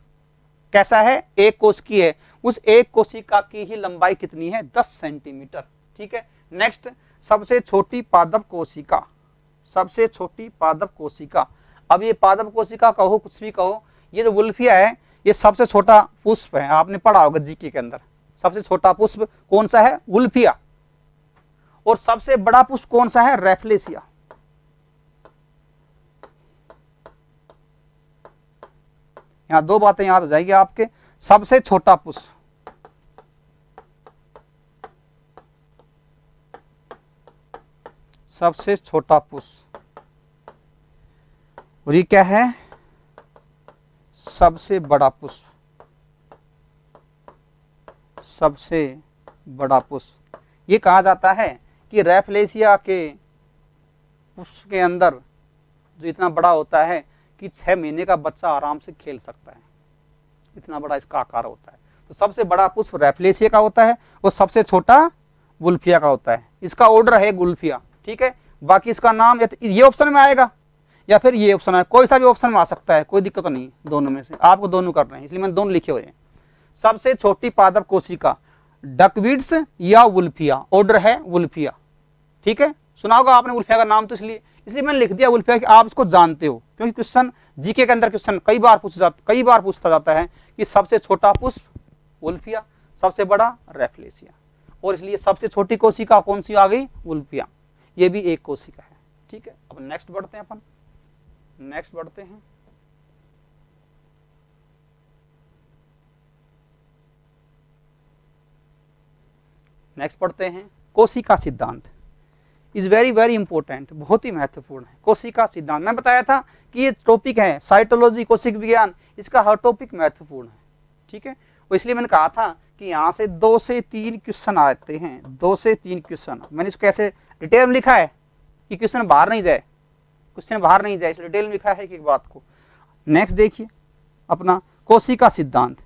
कैसा है? एक कोशिकीय है। उस एक कोशिका की ही लंबाई कितनी है? 10 सेंटीमीटर, ठीक है। नेक्स्ट, सबसे छोटी पादप कोशिका, सबसे छोटी पादप कोशिका। अब ये पादप कोशिका कहो, कुछ भी कहो, ये जो वुल्फिया है, ये सबसे छोटा पुष्प है। आपने पढ़ा होगा जीके के अंदर, सबसे छोटा पुष्प कौन सा है? वुल्फिया। और सबसे बड़ा पुष्प कौन सा है? रैफ्लेसिया। यहां दो बातें याद हो जाएगी आपके। सबसे छोटा पुष्प, सबसे छोटा पुष्प, और ये क्या है? सबसे बड़ा पुष्प, सबसे बड़ा पुष्प। ये कहा जाता है कि रैफ्लेसिया के पुष्प के अंदर जो इतना बड़ा होता है कि 6 महीने का बच्चा आराम से खेल सकता है, इतना बड़ा इसका आकार होता है। तो सबसे बड़ा पुष्प रैफ्लेसिया का होता है और सबसे छोटा वुल्फिया का होता है। इसका ऑर्डर है वुल्फिया, ठीक है। बाकी इसका नाम ये ऑप्शन में आएगा या फिर ये ऑप्शन है, कोई सा भी ऑप्शन में आ सकता है, कोई दिक्कत नहीं, दोनों में से आपको दोनों करना है, इसलिए मैंने दोनों लिखे हुए हैं। सबसे छोटी पादप कोशिका डकविड्स या वुल्फिया, ऑर्डर है वुल्फिया, ठीक है। सुना होगा आपने वुल्फिया का नाम, तो इसलिए मैंने लिख दिया वुल्फिया कि आप इसको जानते हो, क्योंकि क्वेश्चन जीके के अंदर क्वेश्चन कई बार पूछता जाता है कि सबसे छोटा पुष्प वुल्फिया, सबसे बड़ा रैफ्लेसिया, और इसलिए सबसे छोटी कोशिका कौन सी आ गई? वुल्फिया। ये भी एक कोशिका है, ठीक है। अब नेक्स्ट बढ़ते हैं, अपन नेक्स्ट बढ़ते हैं। नेक्स्ट पढ़ते हैं कोशिका सिद्धांत। इज वेरी वेरी इंपॉर्टेंट, बहुत ही महत्वपूर्ण है कोशिका सिद्धांत। मैं बताया था कि ये टॉपिक है साइटोलॉजी, कोशिक विज्ञान, इसका हर टॉपिक महत्वपूर्ण है, ठीक है। और इसलिए मैंने कहा था कि यहाँ से 2 से 3 क्वेश्चन आते हैं, 2 से 3 क्वेश्चन। मैंने इसको कैसे डिटेल में लिखा है कि क्वेश्चन बाहर नहीं जाए, क्वेश्चन बाहर नहीं जाए, डिटेल में लिखा है कि बात को। नेक्स्ट देखिए अपना कोशिका सिद्धांत।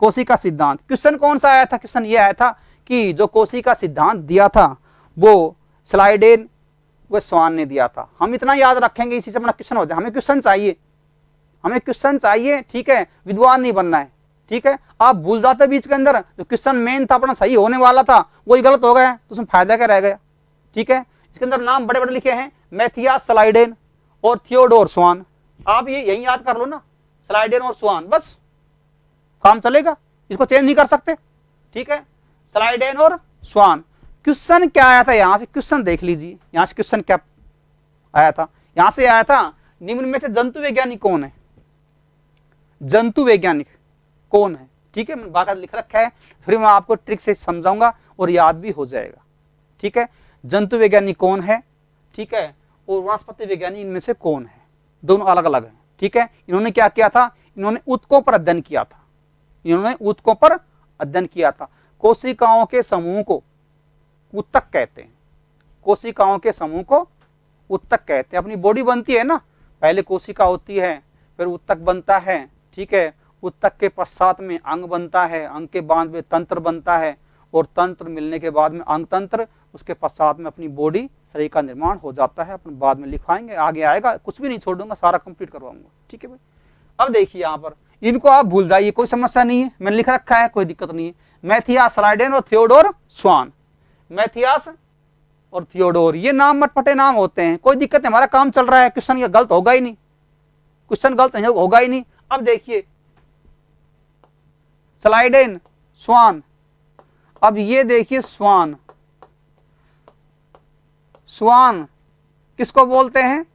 कोशिका सिद्धांत क्वेश्चन कौन सा आया था? क्वेश्चन ये आया था कि जो कोशिका सिद्धांत दिया था वो स्लाइडेन व स्वान ने दिया था। हम इतना याद रखेंगे, इसी से अपना क्वेश्चन हो जाए। हमें क्वेश्चन चाहिए, हमें क्वेश्चन चाहिए, ठीक है। विद्वान नहीं बनना है, ठीक है। आप भूल जाते बीच के अंदर, जो क्वेश्चन मेन था अपना सही होने वाला था वही गलत हो गया, तो उसमें फायदा क्या रह गया, ठीक है। इसके अंदर नाम बड़े बड़े लिखे हैं, मैथियास स्लाइडेन और थियोडोर स्वान। आप ये यही याद कर लो ना, स्लाइडेन और स्वान, बस काम चलेगा, इसको चेंज नहीं कर सकते, ठीक है। स्लाइडेन और स्वान। क्वेश्चन क्या आया था? यहां से क्वेश्चन देख लीजिए, यहां से क्वेश्चन क्या आया था? यहां से आया था, निम्न में से जंतु वैज्ञानिक कौन है? जंतु वैज्ञानिक कौन है, ठीक है। मैंने बाकायदा लिख रखा है, फिर मैं आपको ट्रिक से समझाऊंगा और याद भी हो जाएगा, ठीक है। जंतु वैज्ञानिक कौन है, ठीक है, और वनस्पति वैज्ञानिक इनमें से कौन है? दोनों अलग अलग है, ठीक है। इन्होंने क्या किया था? इन्होंने ऊतकों पर अध्ययन किया था, इन्होंने ऊतकों पर अध्ययन किया था। कोशिकाओं के समूह को ऊतक कहते हैं, कोशिकाओं के समूह को ऊतक कहते हैं। अपनी बॉडी बनती है ना, पहले कोशिका होती है, फिर ऊतक बनता है, ठीक है। ऊतक के पश्चात में अंग बनता है, अंग के बाद में तंत्र बनता है, और तंत्र मिलने के बाद में अंग तंत्र, उसके पश्चात में अपनी बॉडी, शरीर का निर्माण हो जाता है। अपन बाद में लिखवाएंगे, आगे आएगा, कुछ भी नहीं छोड़ूंगा, सारा कंप्लीट करवाऊंगा, ठीक है भाई। अब देखिए यहाँ पर, इनको आप भूल जाइए, कोई समस्या नहीं है, मैंने लिख रखा है, कोई दिक्कत नहीं है। मैथियास स्लाइडेन और थियोडोर स्वान। मैथियास और थियोडोर, ये नाम मटपटे नाम होते हैं, कोई दिक्कत नहीं, हमारा काम चल रहा है, क्वेश्चन ये गलत होगा ही नहीं, क्वेश्चन गलत नहीं होगा ही नहीं। अब देखिए स्लाइडेन, स्वान। अब ये देखिए स्वान, स्वान किसको बोलते हैं?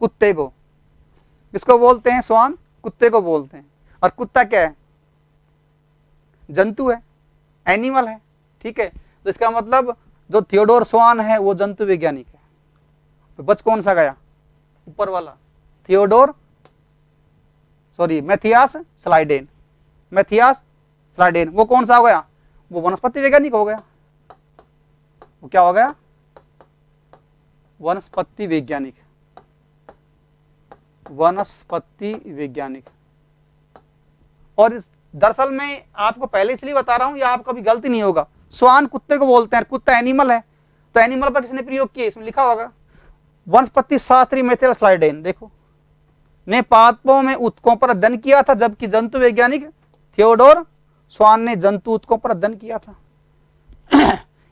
कुत्ते को। किसको बोलते हैं? स्वान कुत्ते को बोलते हैं। और कुत्ता क्या है? जंतु है, एनिमल है, ठीक है। तो इसका मतलब जो थियोडोर स्वान है वो जंतु वैज्ञानिक है। तो बच कौन सा गया? ऊपर वाला मैथियास स्लाइडेन। मैथियास स्लाइडेन वो कौन सा हो गया? वो वनस्पति वैज्ञानिक हो गया। वो क्या हो गया? वनस्पति वैज्ञानिक। वनस्पति वैज्ञानिक। और इस दरअसल मैं आपको पहले इसलिए बता रहा हूं, या आपका भी गलती नहीं होगा। स्वान कुत्ते को बोलते हैं, कुत्ता एनिमल है, तो एनिमल पर किसने प्रयोग किया? इसमें लिखा होगा वनस्पति शास्त्री मैथियास स्लाइडेन। देखो, ने पादपों में ऊतकों पर अध्ययन किया था, जबकि जंतु वैज्ञानिक थियोडोर स्वान ने जंतु ऊतकों पर अध्ययन किया था।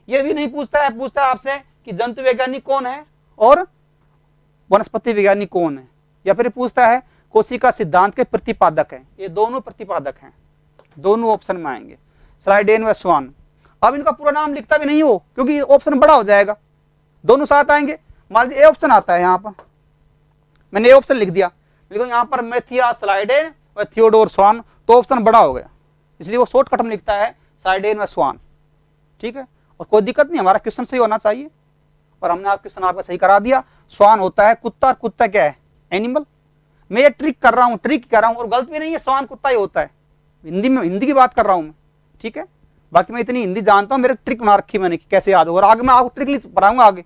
यह भी नहीं पूछता है, पूछता है आपसे कि जंतु वैज्ञानिक कौन है और वनस्पति वैज्ञानिक कौन है, या फिर पूछता है कोशिका सिद्धांत के प्रतिपादक हैं। ये दोनों प्रतिपादक हैं, दोनों ऑप्शन में आएंगे, स्लाइडेन व स्वान। अब इनका पूरा नाम लिखता भी नहीं हो, क्योंकि ऑप्शन बड़ा हो जाएगा, दोनों साथ आएंगे। मान लीजिए ए ऑप्शन आता है, यहाँ पर मैंने ए ऑप्शन लिख दिया, लेकिन यहाँ पर मैथियास स्लाइडेन व थियोडोर स्वान, तो ऑप्शन बड़ा हो गया, इसलिए वो शॉर्टकट में लिखता है स्लाइडेन व स्वान, ठीक है। और कोई दिक्कत नहीं, हमारा क्वेश्चन सही होना चाहिए, और हमने आप क्वेश्चन आपका सही करा दिया। स्वान होता है कुत्ता, और कुत्ता क्या है? एनिमल। मैं ये ट्रिक कर रहा हूँ, और गलत भी नहीं है, स्वान कुत्ता ही होता है। हिंदी में, हिंदी की बात कर रहा हूँ मैं, ठीक है। बाकी मैं इतनी हिंदी जानता हूँ, मेरे ट्रिक बना रखी मैंने कि कैसे याद होगा, और आगे मैं आपको ट्रिकली पढ़ाऊंगा, आगे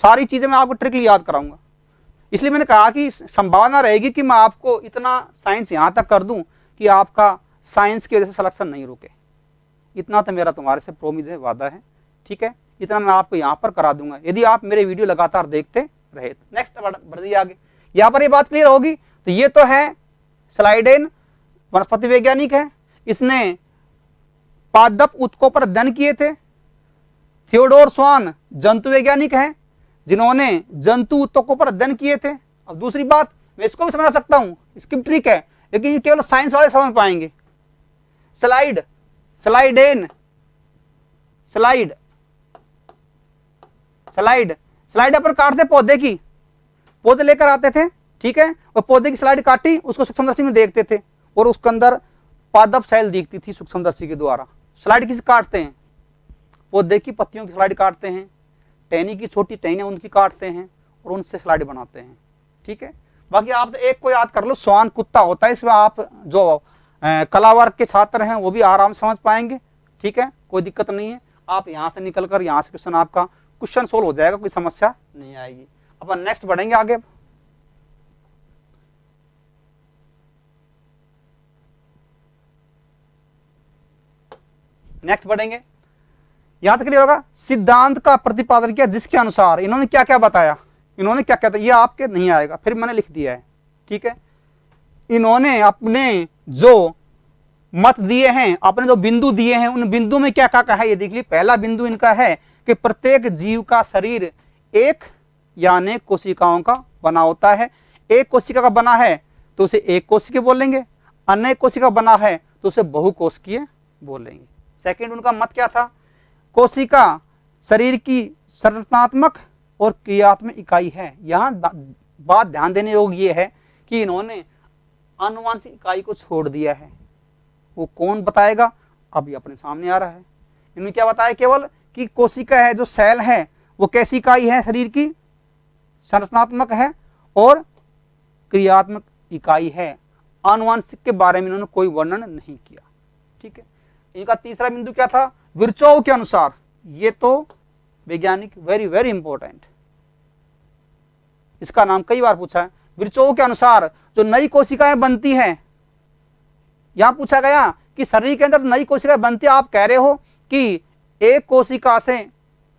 सारी चीजें मैं आपको ट्रिकली याद कराऊंगा। इसलिए मैंने कहा कि संभावना रहेगी कि मैं आपको इतना साइंस यहाँ तक कर दूं कि आपका साइंस की वजह से सिलेक्शन नहीं रुके। इतना तो मेरा तुम्हारे से प्रोमिस है, वादा है, ठीक है। इतना मैं आपको यहाँ पर करा दूंगा यदि आप मेरे वीडियो लगातार देखते रहे। नेक्स्ट बढ़ दिए आगे, यहाँ पर ये बात क्लियर होगी। तो ये तो है स्लाइडेन, वनस्पति वैज्ञानिक है, इसने पादप ऊतकों पर अध्ययन किए थे। थियोडोर स्वान जंतु वैज्ञानिक हैं, जिन्होंने जंतु ऊतकों पर अध्ययन किए थे। अब दूसरी बात, मैं इसको भी समझा सकता हूं, इसकी ट्रिक है, लेकिन ये केवल साइंस वाले समझ पाएंगे। स्लाइड अपन काटते पौधे की, पौधे लेकर आते थे, ठीक है, और पौधे की स्लाइड काटी, उसको सूक्ष्मदर्शी में देखते थे, और उसके अंदर पादप सेल दिखती थी सूक्ष्मदर्शी के द्वारा। स्लाइड किसी काटते हैं? पौधे की पत्तियों की स्लाइड काटते हैं, टहनी की छोटी टहनियां उनकी काटते हैं, और उनसे स्लाइड बनाते हैं, ठीक है। बाकी आप तो एक को याद कर लो, स्वान कुत्ता होता है, इसमें आप जो कला वर्ग के छात्र हैं वो भी आराम से समझ पाएंगे, ठीक है, कोई दिक्कत नहीं है। आप यहाँ से निकलकर यहाँ से क्वेश्चन, आपका क्वेश्चन सोल्व हो जाएगा, कोई समस्या नहीं आएगी। अपन नेक्स्ट बढ़ेंगे आगे। नेक्स्ट बढ़ेंगे, यहां तक क्लियर होगा। सिद्धांत का प्रतिपादन किया जिसके अनुसार, इन्होंने क्या क्या बताया, इन्होंने क्या क्या, ये आपके नहीं आएगा, फिर मैंने लिख दिया है, ठीक है। इन्होंने अपने जो मत दिए हैं, अपने जो बिंदु दिए हैं, उन बिंदु में क्या क्या कहा है ये देख लीजिए। पहला बिंदु इनका है कि प्रत्येक जीव का शरीर एक या अनेक कोशिकाओं का बना होता है। एक कोशिका का बना है तो उसे एक कोशिकीय बोलेंगे, अनेक कोशिका बना है तो उसे बहुकोशिकीय बोलेंगे। सेकंड उनका मत क्या था? कोशिका शरीर की संरचनात्मक और क्रियात्मक इकाई है। यहां बात ध्यान देने योग्य ये है कि इन्होंने आनुवांशिक इकाई को छोड़ दिया है। वो कौन बताएगा? अभी अपने सामने आ रहा है। इन्होंने क्या बताया? केवल कि कोशिका है, जो सेल है, वो कैसी इकाई है? शरीर की संरचनात्मक है और क्रियात्मक इकाई है। आनुवांशिक के बारे में इन्होंने कोई वर्णन नहीं किया, ठीक है। इनका तीसरा बिंदु क्या था? विर्चोव के अनुसार, ये तो वैज्ञानिक वेरी वेरी इंपॉर्टेंट, इसका नाम कई बार पूछा है। विर्चोव के अनुसार जो नई कोशिकाएं बनती हैं, यहां पूछा गया कि शरीर के अंदर नई कोशिकाएं बनती है, आप कह रहे हो कि एक कोशिका से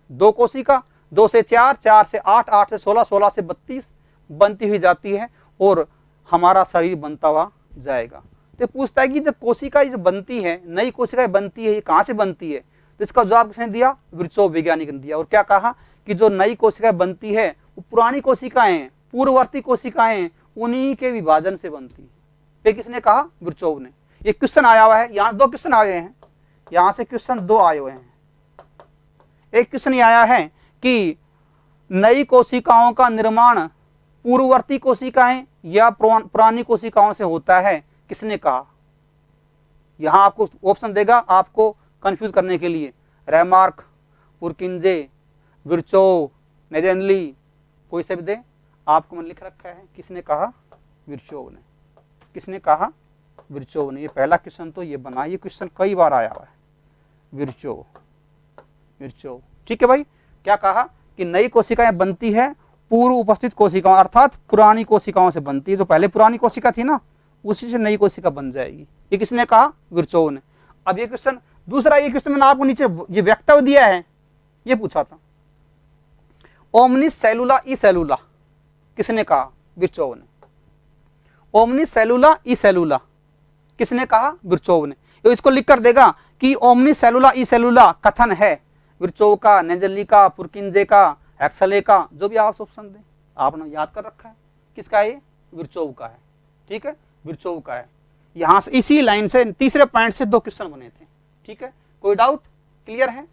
दो कोशिका, 2 से 4, 4 से 8, 8 से 16, 16 से 32 बनती हुई जाती है और हमारा शरीर बनता हुआ जाएगा। तो पूछता है कि जब कोशिका जो बनती है, नई कोशिकाएं बनती है, ये कहां से बनती है? तो इसका जवाब किसने दिया? विर्चोव वैज्ञानिक ने दिया। और क्या कहा कि जो नई कोशिकाएं बनती है वो पुरानी कोशिकाएं, पूर्ववर्ती कोशिकाएं, उन्हीं के विभाजन से बनती है। ये किसने कहा? विर्चोव ने। ये क्वेश्चन आया हुआ है, यहां से 2 क्वेश्चन आए हैं, यहां से क्वेश्चन 2 आए हुए हैं। एक क्वेश्चन ये आया है कि नई कोशिकाओं का निर्माण पूर्ववर्ती कोशिकाएं या पुरानी कोशिकाओं से होता है, किसने कहा? यहां आपको ऑप्शन देगा आपको कंफ्यूज करने के लिए, रेमार्क, पुरकिंजे, विर्चोव, नेजेनली, कोई से भी दे। आपको मैंने लिख रखा है, किसने कहा? विर्चोव ने। किसने कहा? विर्चोव ने। ये पहला क्वेश्चन तो ये बना, ये क्वेश्चन कई बार आया हुआ है, विर्चोव, विर्चोव। ठीक है भाई, क्या कहा कि नई कोशिकाएं बनती है पूर्व उपस्थित कोशिकाओं, अर्थात पुरानी कोशिकाओं से बनती है। जो पहले पुरानी कोशिका थी ना, उसी से नई कोशिका बन जाएगी। ये किसने कहा? विर्चोव ने। अब ये क्वेश्चन दूसरा, ये क्वेश्चन मैंने आपको नीचे ये वक्तव्य दिया है, ये पूछा था, ओमनिस सेलुला ई सेलुला, किसने कहा? विर्चोव ने। ओमनिस सेलुला ई सेलुला, किसने कहा? विर्चोव ने। तो इसको लिख कर देगा कि ओमनिस सेलुला ई सेलुला कथन है विर्चोव का, नेजेनली का, पुरकिंजे का, एक्सले का, जो भी आप ऑप्शन दें। आपने याद कर रखा है किसका है? ये विर्चोव का है। ठीक है, विर्चोव का है। यहां से इसी लाइन से तीसरे पॉइंट से दो क्वेश्चन बने थे। ठीक है, कोई डाउट? क्लियर है?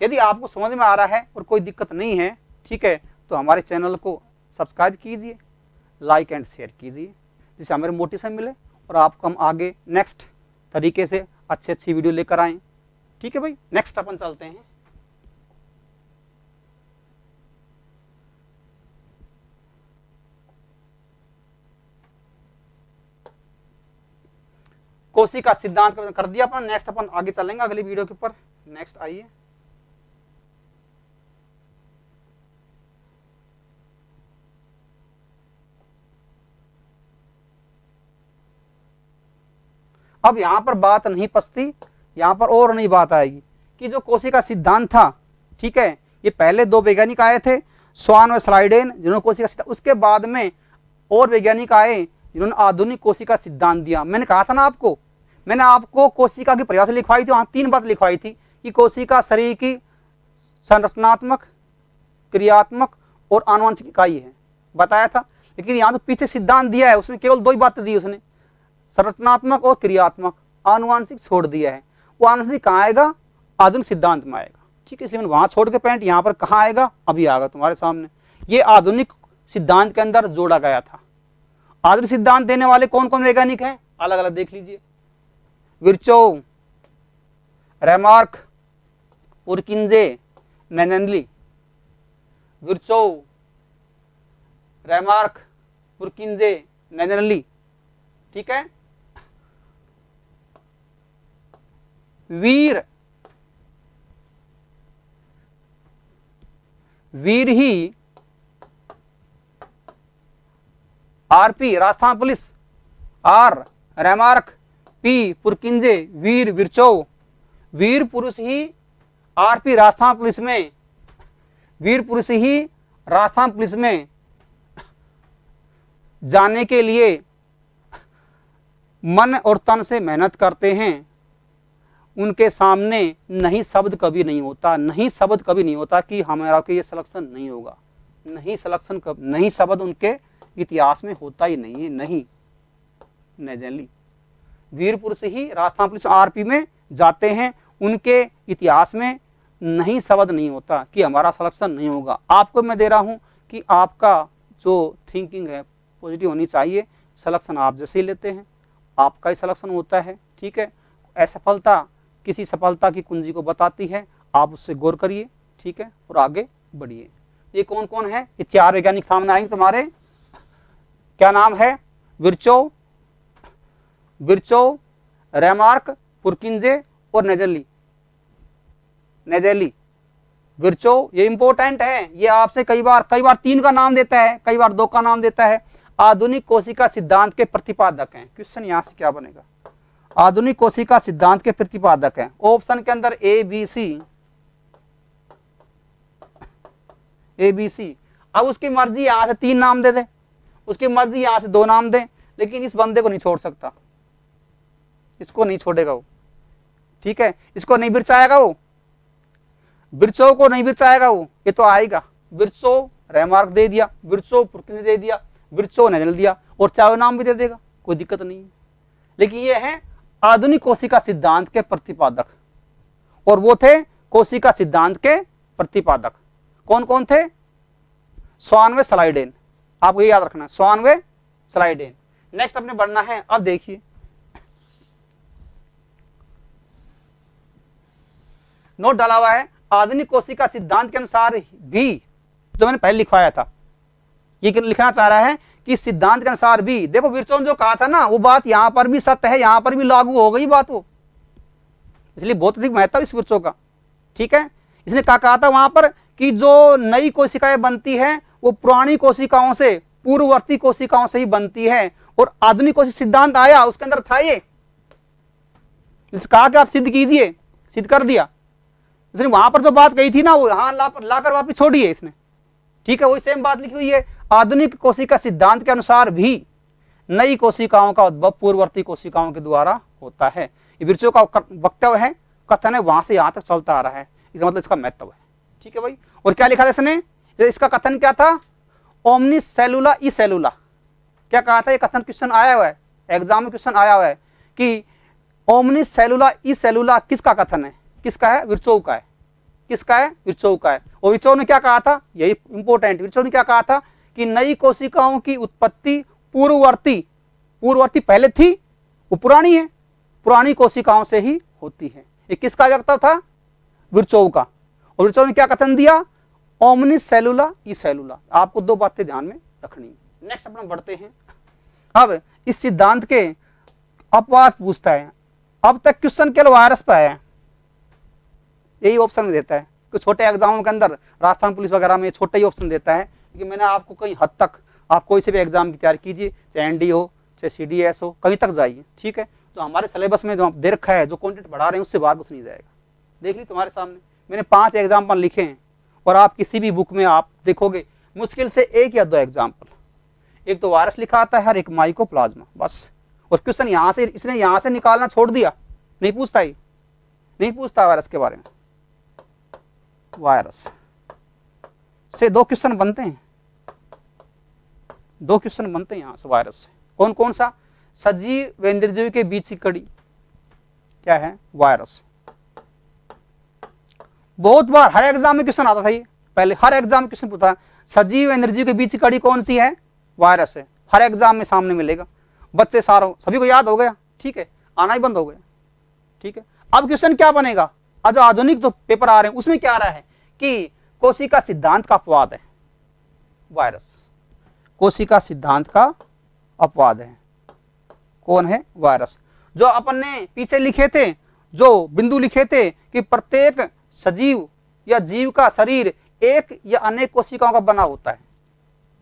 यदि आपको समझ में आ रहा है और कोई दिक्कत नहीं है, ठीक है, तो हमारे चैनल को सब्सक्राइब कीजिए, लाइक एंड शेयर कीजिए, जिससे हमें मोटिवेशन मिले और आपको हम आगे नेक्स्ट तरीके से अच्छी वीडियो लेकर आएँ। ठीक है भाई, नेक्स्ट अपन चलते हैं। कोशिका सिद्धांत कर दिया अपन, नेक्स्ट अपन आगे चलेंगे अगली वीडियो के ऊपर। नेक्स्ट आइए, अब यहां पर बात नहीं पसती, यहां पर और नहीं बात आएगी कि जो कोशिका सिद्धांत था, ठीक है, ये पहले दो वैज्ञानिक आए थे, स्वान और स्लाइडेन, जिन्होंने कोशिका सिद्धांत, उसके बाद में और वैज्ञानिक आए जिन्होंने आधुनिक कोशिका सिद्धांत दिया। मैंने कहा था ना आपको, मैंने आपको कोशिका की परिभाषा लिखवाई थी, वहां 3 बात लिखवाई थी कि कोशिका शरीर की संरचनात्मक, क्रियात्मक और आनुवंशिक इकाई है, बताया था। लेकिन यहाँ तो पीछे सिद्धांत दिया है, उसमें केवल 2 ही बातें दी उसने, संरचनात्मक और क्रियात्मक, आनुवंशिक छोड़ दिया है। वो आनुवंशिक कहाँ आएगा? आधुनिक सिद्धांत में आएगा। ठीक है, इसलिए मैंने वहां छोड़ के पॉइंट यहाँ पर कहाँ आएगा? अभी आएगा तुम्हारे सामने। ये आधुनिक सिद्धांत के अंदर जोड़ा गया था। आधुनिक सिद्धांत देने वाले कौन कौन वैज्ञानिक हैं? अलग अलग देख लीजिए, विर्चोव, रेमार्क, पुरकिंजे, नेजेनली। विर्चोव, रेमार्क, पुरकिंजे, नेजेनली। ठीक है, वीर ही RP Rajasthan police, R remark, P Purkinje, वीर विर्चोव। वीर पुरुष ही आरपी राजस्थान पुलिस में, वीर पुरुष ही राजस्थान पुलिस में जाने के लिए मन और तन से मेहनत करते हैं। उनके सामने नहीं शब्द कभी नहीं होता, नहीं शब्द कभी नहीं होता कि हमारा के ये सिलेक्शन नहीं होगा, नहीं सिलेक्शन कब, नहीं शब्द उनके इतिहास में होता ही नहीं है, नहीं। नेजेनली, वीर पुरुष ही राजस्थान पुलिस आरपी में जाते हैं, उनके इतिहास में नहीं शब्द नहीं होता कि हमारा सिलेक्शन नहीं होगा। आपको मैं दे रहा हूं कि आपका जो थिंकिंग है पॉजिटिव होनी चाहिए। सिलेक्शन आप जैसे ही लेते हैं आपका ही सिलेक्शन होता है। ठीक है, असफलता किसी सफलता की कुंजी को बताती है, आप उससे गौर करिए। ठीक है, और आगे बढ़िए। ये कौन कौन है? ये 4 वैज्ञानिक सामने आएंगे तुम्हारे। क्या नाम है? विर्चोव, रेमार्क, पुरकिंजे और नेजेनली। विर्चोव, ये इंपॉर्टेंट है, ये आपसे कई बार 3 का नाम देता है, कई बार 2 का नाम देता है। आधुनिक कोशिका सिद्धांत के प्रतिपादक हैं। क्वेश्चन यहां से क्या बनेगा? आधुनिक कोशिका सिद्धांत के प्रतिपादक हैं। ऑप्शन के अंदर ए बी सी। अब उसकी मर्जी यहां से 3 नाम दे दे, उसकी मर्जी यहां से 2 नाम दे, लेकिन इस बंदे को नहीं छोड़ सकता, इसको नहीं छोड़ेगा वो। ठीक है, इसको नहीं बिरचाएगा वो, विर्चोव को नहीं बिरचाएगा वो, ये तो आएगा। विर्चोव रेमार्क दे दिया, विर्चोव पुरकिंजे दे दिया, विर्चोव नेजेनली दिया, और चाहे नाम भी दे देगा, कोई दिक्कत नहीं है। लेकिन ये है आधुनिक कोशिका सिद्धांत के प्रतिपादक, और वो थे कोशिका सिद्धांत के प्रतिपादक। कौन कौन थे? स्वानवे स्लाइडेन, आपको ये याद रखना है, स्वानवे स्लाइडेन। नेक्स्ट अपने बढ़ना है। अब देखिए नोट डाला हुआ है, आधुनिक कोशिका सिद्धांत के अनुसार भी, जो मैंने पहले लिखवाया था, ये लिखना चाह रहा है कि सिद्धांत के अनुसार भी, देखो विरचो ने जो कहा था ना वो बात यहां पर भी सत्य है, यहां पर भी लागू हो गई बात वो, इसलिए बहुत अधिक महत्व इस विरचो का। ठीक है, इसने क्या कहा था वहां पर कि जो नई कोशिकाएं बनती है वो पुरानी कोशिकाओं से, पूर्ववर्ती कोशिकाओं से ही बनती है, और आधुनिक कोशिका सिद्धांत आया उसके अंदर था ये, कहा कि आप सिद्ध कीजिए, सिद्ध कर दिया। इसने वहां पर जो बात कही थी ना वो यहां लाकर वापिस छोड़ी है इसने। ठीक है, वही सेम बात लिखी हुई है, आधुनिक कोशिका सिद्धांत के अनुसार भी नई कोशिकाओं का उद्भव पूर्ववर्ती कोशिकाओं के द्वारा होता है। ये विरचो का वक्तव्य है, कथन है, वहां से यहां तक चलता आ रहा है, इसका मतलब इसका महत्व है। ठीक है भाई, और क्या लिखा था इसने, इसका कथन क्या था, ओमनी सेलुला ई सेलुला, क्या कहा था, ये कथन क्वेश्चन आया हुआ है, एग्जाम में क्वेश्चन आया हुआ है कि ओमनी सेलुला ई सेलुला किसका कथन है, किसका है, विरचो का है, किसका है, विरचो का है। और विरचो ने क्या कहा था, यही इंपॉर्टेंट, विरचो ने क्या कहा था कि नई कोशिकाओं की उत्पत्ति पूर्ववर्ती पहले थी, वो पुरानी है, पुरानी कोशिकाओं से ही होती है। ये किसका वक्तव्य था, विरचो का। और विरचो ने क्या कथन दिया, ओमनी सेलुला ई सेलुला। आपको दो बातें ध्यान में रखनी है। नेक्स्ट अपना बढ़ते हैं। अब इस सिद्धांत के अपवाद पूछता है, अब तक क्वेश्चन केवल वायरस पे आया है, यही ऑप्शन देता है कि छोटे एग्जामों के अंदर राजस्थान पुलिस वगैरह में छोटे ही ऑप्शन देता है, क्योंकि मैंने आपको कई हद तक, आप कोई से भी एग्जाम की तैयारी कीजिए, चाहे एनडी हो चाहे सीडीएस हो, कहीं तक जाइए। ठीक है, तो हमारे सिलेबस में जो दे रखा है, जो कंटेंट बढ़ा रहे हैं उससे बाहर कुछ नहीं जाएगा। देख ली तुम्हारे सामने मैंने 5 एग्जाम्पल लिखे हैं, और आप किसी भी बुक में आप देखोगे मुश्किल से 1 या 2 एग्जाम्पल, एक तो वायरस लिखा आता है और एक माइकोप्लाज्मा, बस। और क्वेश्चन यहाँ से, इसने यहाँ से निकालना छोड़ दिया, नहीं पूछता, ही नहीं पूछता वायरस के बारे में। वायरस से 2 क्वेश्चन बनते हैं, 2 क्वेश्चन बनते हैं यहां से वायरस से। कौन कौन सा, सजीव व निर्जीव के बीच की कड़ी क्या है, वायरस। बहुत बार हर एग्जाम में क्वेश्चन आता था ये, पहले हर एग्जाम में क्वेश्चन पूछा, सजीव व निर्जीव के बीच की कड़ी कौन सी है, वायरस है। हर एग्जाम में सामने मिलेगा, बच्चे सारों सभी को याद हो गया। ठीक है, आना ही बंद हो गया। ठीक है, अब क्वेश्चन क्या बनेगा, अब जो आधुनिक जो पेपर आ रहे हैं उसमें क्या आ रहा है कि कोशिका सिद्धांत का अपवाद है वायरस, कोशिका सिद्धांत का अपवाद है, कौन है, वायरस। जो अपन ने पीछे लिखे थे, जो बिंदु लिखे थे कि प्रत्येक सजीव या जीव का शरीर एक या अनेक कोशिकाओं का बना होता है।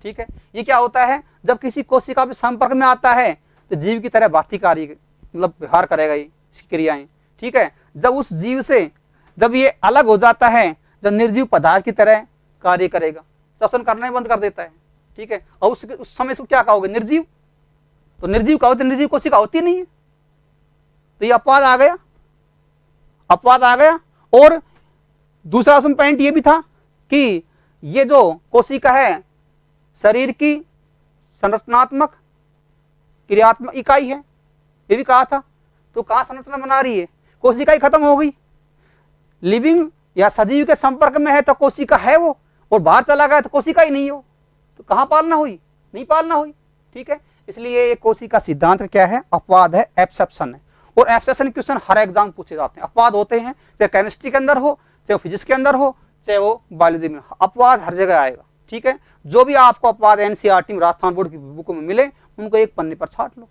ठीक है, ये क्या होता है, जब किसी कोशिका के संपर्क में आता है तो जीव की तरह बाती कार्य, मतलब व्यवहार करेगा ये, इसकी क्रियाएं। ठीक है, जब उस जीव से जब ये अलग हो जाता है, जब निर्जीव पदार्थ की तरह कार्य करेगा, श्वसन करना ही बंद कर देता है। ठीक है, और उस समय इसको क्या कहोगे, निर्जीव। तो निर्जीव कहोगे तो निर्जीव कोशिका होती नहीं है, तो ये अपवाद आ गया, अपवाद आ गया। और दूसरा पॉइंट ये भी था कि ये जो कोशिका है शरीर की संरचनात्मक क्रियात्मक इकाई है, ये भी कहा था। तो कहां संरचना बना रही है, कोशिका ही खत्म हो गई, लिविंग या सजीव के संपर्क में है तो कोशिका है वो, और बाहर चला गया तो कोशिका ही नहीं हो, तो कहां पालना हुई, नहीं पालना हुई। ठीक है, इसलिए ये कोशिका सिद्धांत का क्या है, अपवाद है, एक्सेप्शन है। और एक्सेप्शन क्वेश्चन हर एग्जाम पूछे जाते हैं, अपवाद होते हैं, चाहे केमिस्ट्री के अंदर हो, चाहे फिजिक्स के अंदर हो, चाहे वो बायोलॉजी में, अपवाद हर जगह आएगा। ठीक है, जो भी आपको अपवाद एनसीईआरटी में, राजस्थान बोर्ड की बुक में मिले, उनको एक पन्ने पर छाट लो,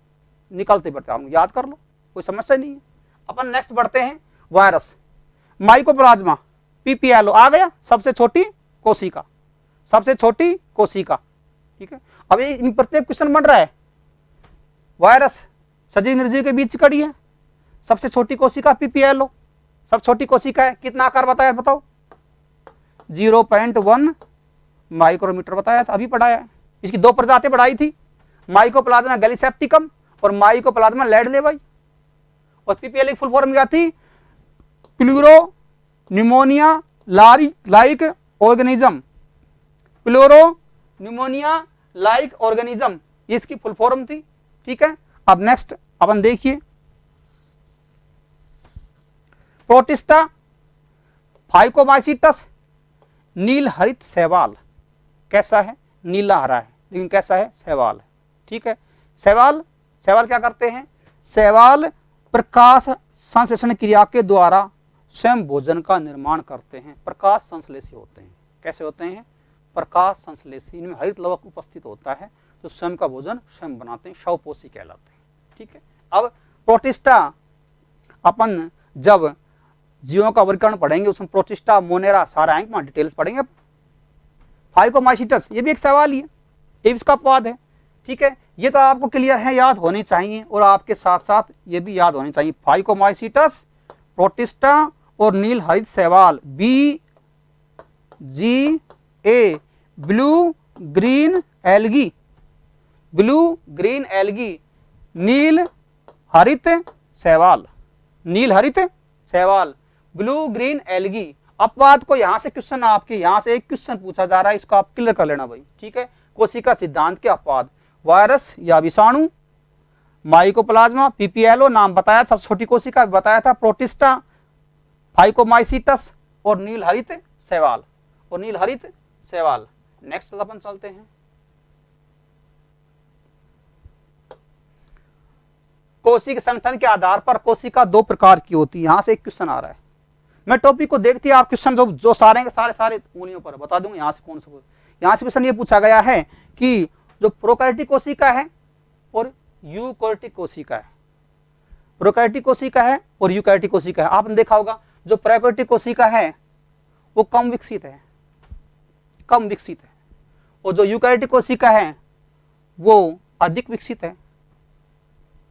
निकलते बढ़ते आप याद कर लो, कोई समस्या नहीं है। अपन नेक्स्ट बढ़ते हैं, वायरस, माइकोप्लाज्मा, पीपीएलओ आ गया, सबसे छोटी कोशिका, सबसे छोटी कोशिका। ठीक है, अब ये इन प्रत्येक क्वेश्चन बन रहा है, वायरस सजीव निर्जीव के बीच कड़ी है, सबसे छोटी कोशिका पीपीएलओ, सब छोटी कोशिका है, कितना आकार बताया बताओ, 0.1 माइक्रोमीटर बताया था, अभी पढ़ाया है। इसकी 2 प्रजातियां पढ़ाई थी, माइकोप्लाज्मा गैलीसेप्टिकम और माइकोप्लाज्मा लैडलेवाई। और पीपीएल की फुल फॉर्म क्या थी, pleuro pneumonia like organism, pleuro pneumonia like organism, ये इसकी फुल फॉर्म थी। ठीक है, अब नेक्स्ट अपन देखिए, प्रोटिस्टा, फाइकोमाइसिटस, नील हरित शैवाल, कैसा है, नीला हरा है, लेकिन कैसा है, शैवाल है। ठीक है, शैवाल क्या करते हैं, शैवाल प्रकाश संश्लेषण क्रिया के द्वारा स्वयं भोजन का निर्माण करते हैं। प्रकाश संश्लेषी होते हैं। कैसे होते हैं, प्रकाश संश्लेषी। इनमें हरित लवक उपस्थित होता है, तो स्वयं का भोजन स्वयं बनाते हैं, शवपोषी कहलाते हैं। ठीक है, अब प्रोटिस्टा, अपन जब जीवों का वर्गीकरण पढ़ेंगे उसमें प्रोटिस्टा, मोनेरा सारा आएंगे, डिटेल्स पढ़ेंगे। फाइकोमाइसीटस, ये भी एक सवाल ही है, ये भी इसका अपवाद है। ठीक है, ये तो आपको क्लियर है, याद होनी चाहिए, और आपके साथ साथ ये भी याद होनी चाहिए। फाइकोमाइसीटस, प्रोटिस्टा और नील हरित शैवाल, BGA, blue green algae, blue green algae, नील हरित शैवाल, नील हरित शैवाल, ब्लू ग्रीन एल्गी। अपवाद को यहां से क्वेश्चन, आपके यहां से एक क्वेश्चन पूछा जा रहा है, इसको आप क्लियर कर लेना भाई। ठीक है, कोशिका सिद्धांत के अपवाद, वायरस या विषाणु, माइकोप्लाज्मा, PPLO नाम बताया, सबसे छोटी कोशिका बताया था, प्रोटिस्टा, फाइकोमाइसीटस और नील हरित शैवाल, और नील हरित शैवाल। नेक्स्ट अपन चलते हैं, कोशिका संगठन के आधार पर कोशिका दो प्रकार की होती है। यहां से एक क्वेश्चन आ रहा है, मैं टॉपिक को देखती है, आप क्वेश्चन जो सारे के सारे उंगलियों पर बता दूंगा। यहां से कौन सा, यहां से क्वेश्चन ये पूछा गया है कि जो प्रोकैरियोटिक कोशिका है और यूकैरियोटिक कोशिका है, प्रोकैरियोटिक कोशिका है और यूकैरियोटिक कोशिका है। आपने देखा होगा जो प्रोकैरियोटिक कोशिका है वो कम विकसित है, कम विकसित है, और जो यूकैरियोटिक कोशिका है वो अधिक विकसित है,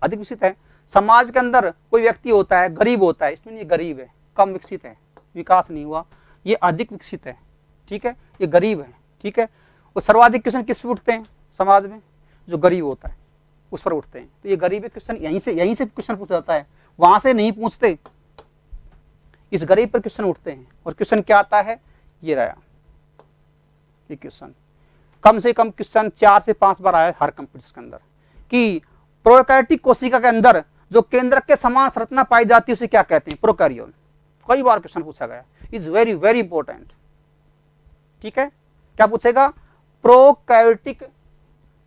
अधिक विकसित है। समाज के अंदर कोई व्यक्ति होता है, गरीब होता है, इसमें ये गरीब है, कम विकसित है, विकास नहीं हुआ, ये अधिक विकसित है। ठीक है, ये गरीब है। ठीक है, और सर्वाधिक क्वेश्चन किस पे उठते हैं समाज में, जो गरीब होता है उस पर उठते हैं। तो ये गरीब क्वेश्चन यहीं से क्वेश्चन पूछा जाता है, वहां से नहीं पूछते, इस गरीब पर क्वेश्चन उठते हैं। और क्वेश्चन क्या आता है, ये रहा ये क्वेश्चन, कम से कम क्वेश्चन 4 से 5 बार आया हर कंप्यूटर के अंदर, कि प्रोकैरियोटिक कोशिका के अंदर जो केंद्रक के समान संरचना पाई जाती है उसे क्या कहते हैं, प्रोकैरियोन। कई बार क्वेश्चन पूछा गया, इज वेरी वेरी इंपॉर्टेंट। ठीक है, क्या पूछेगा, प्रोकैरियोटिक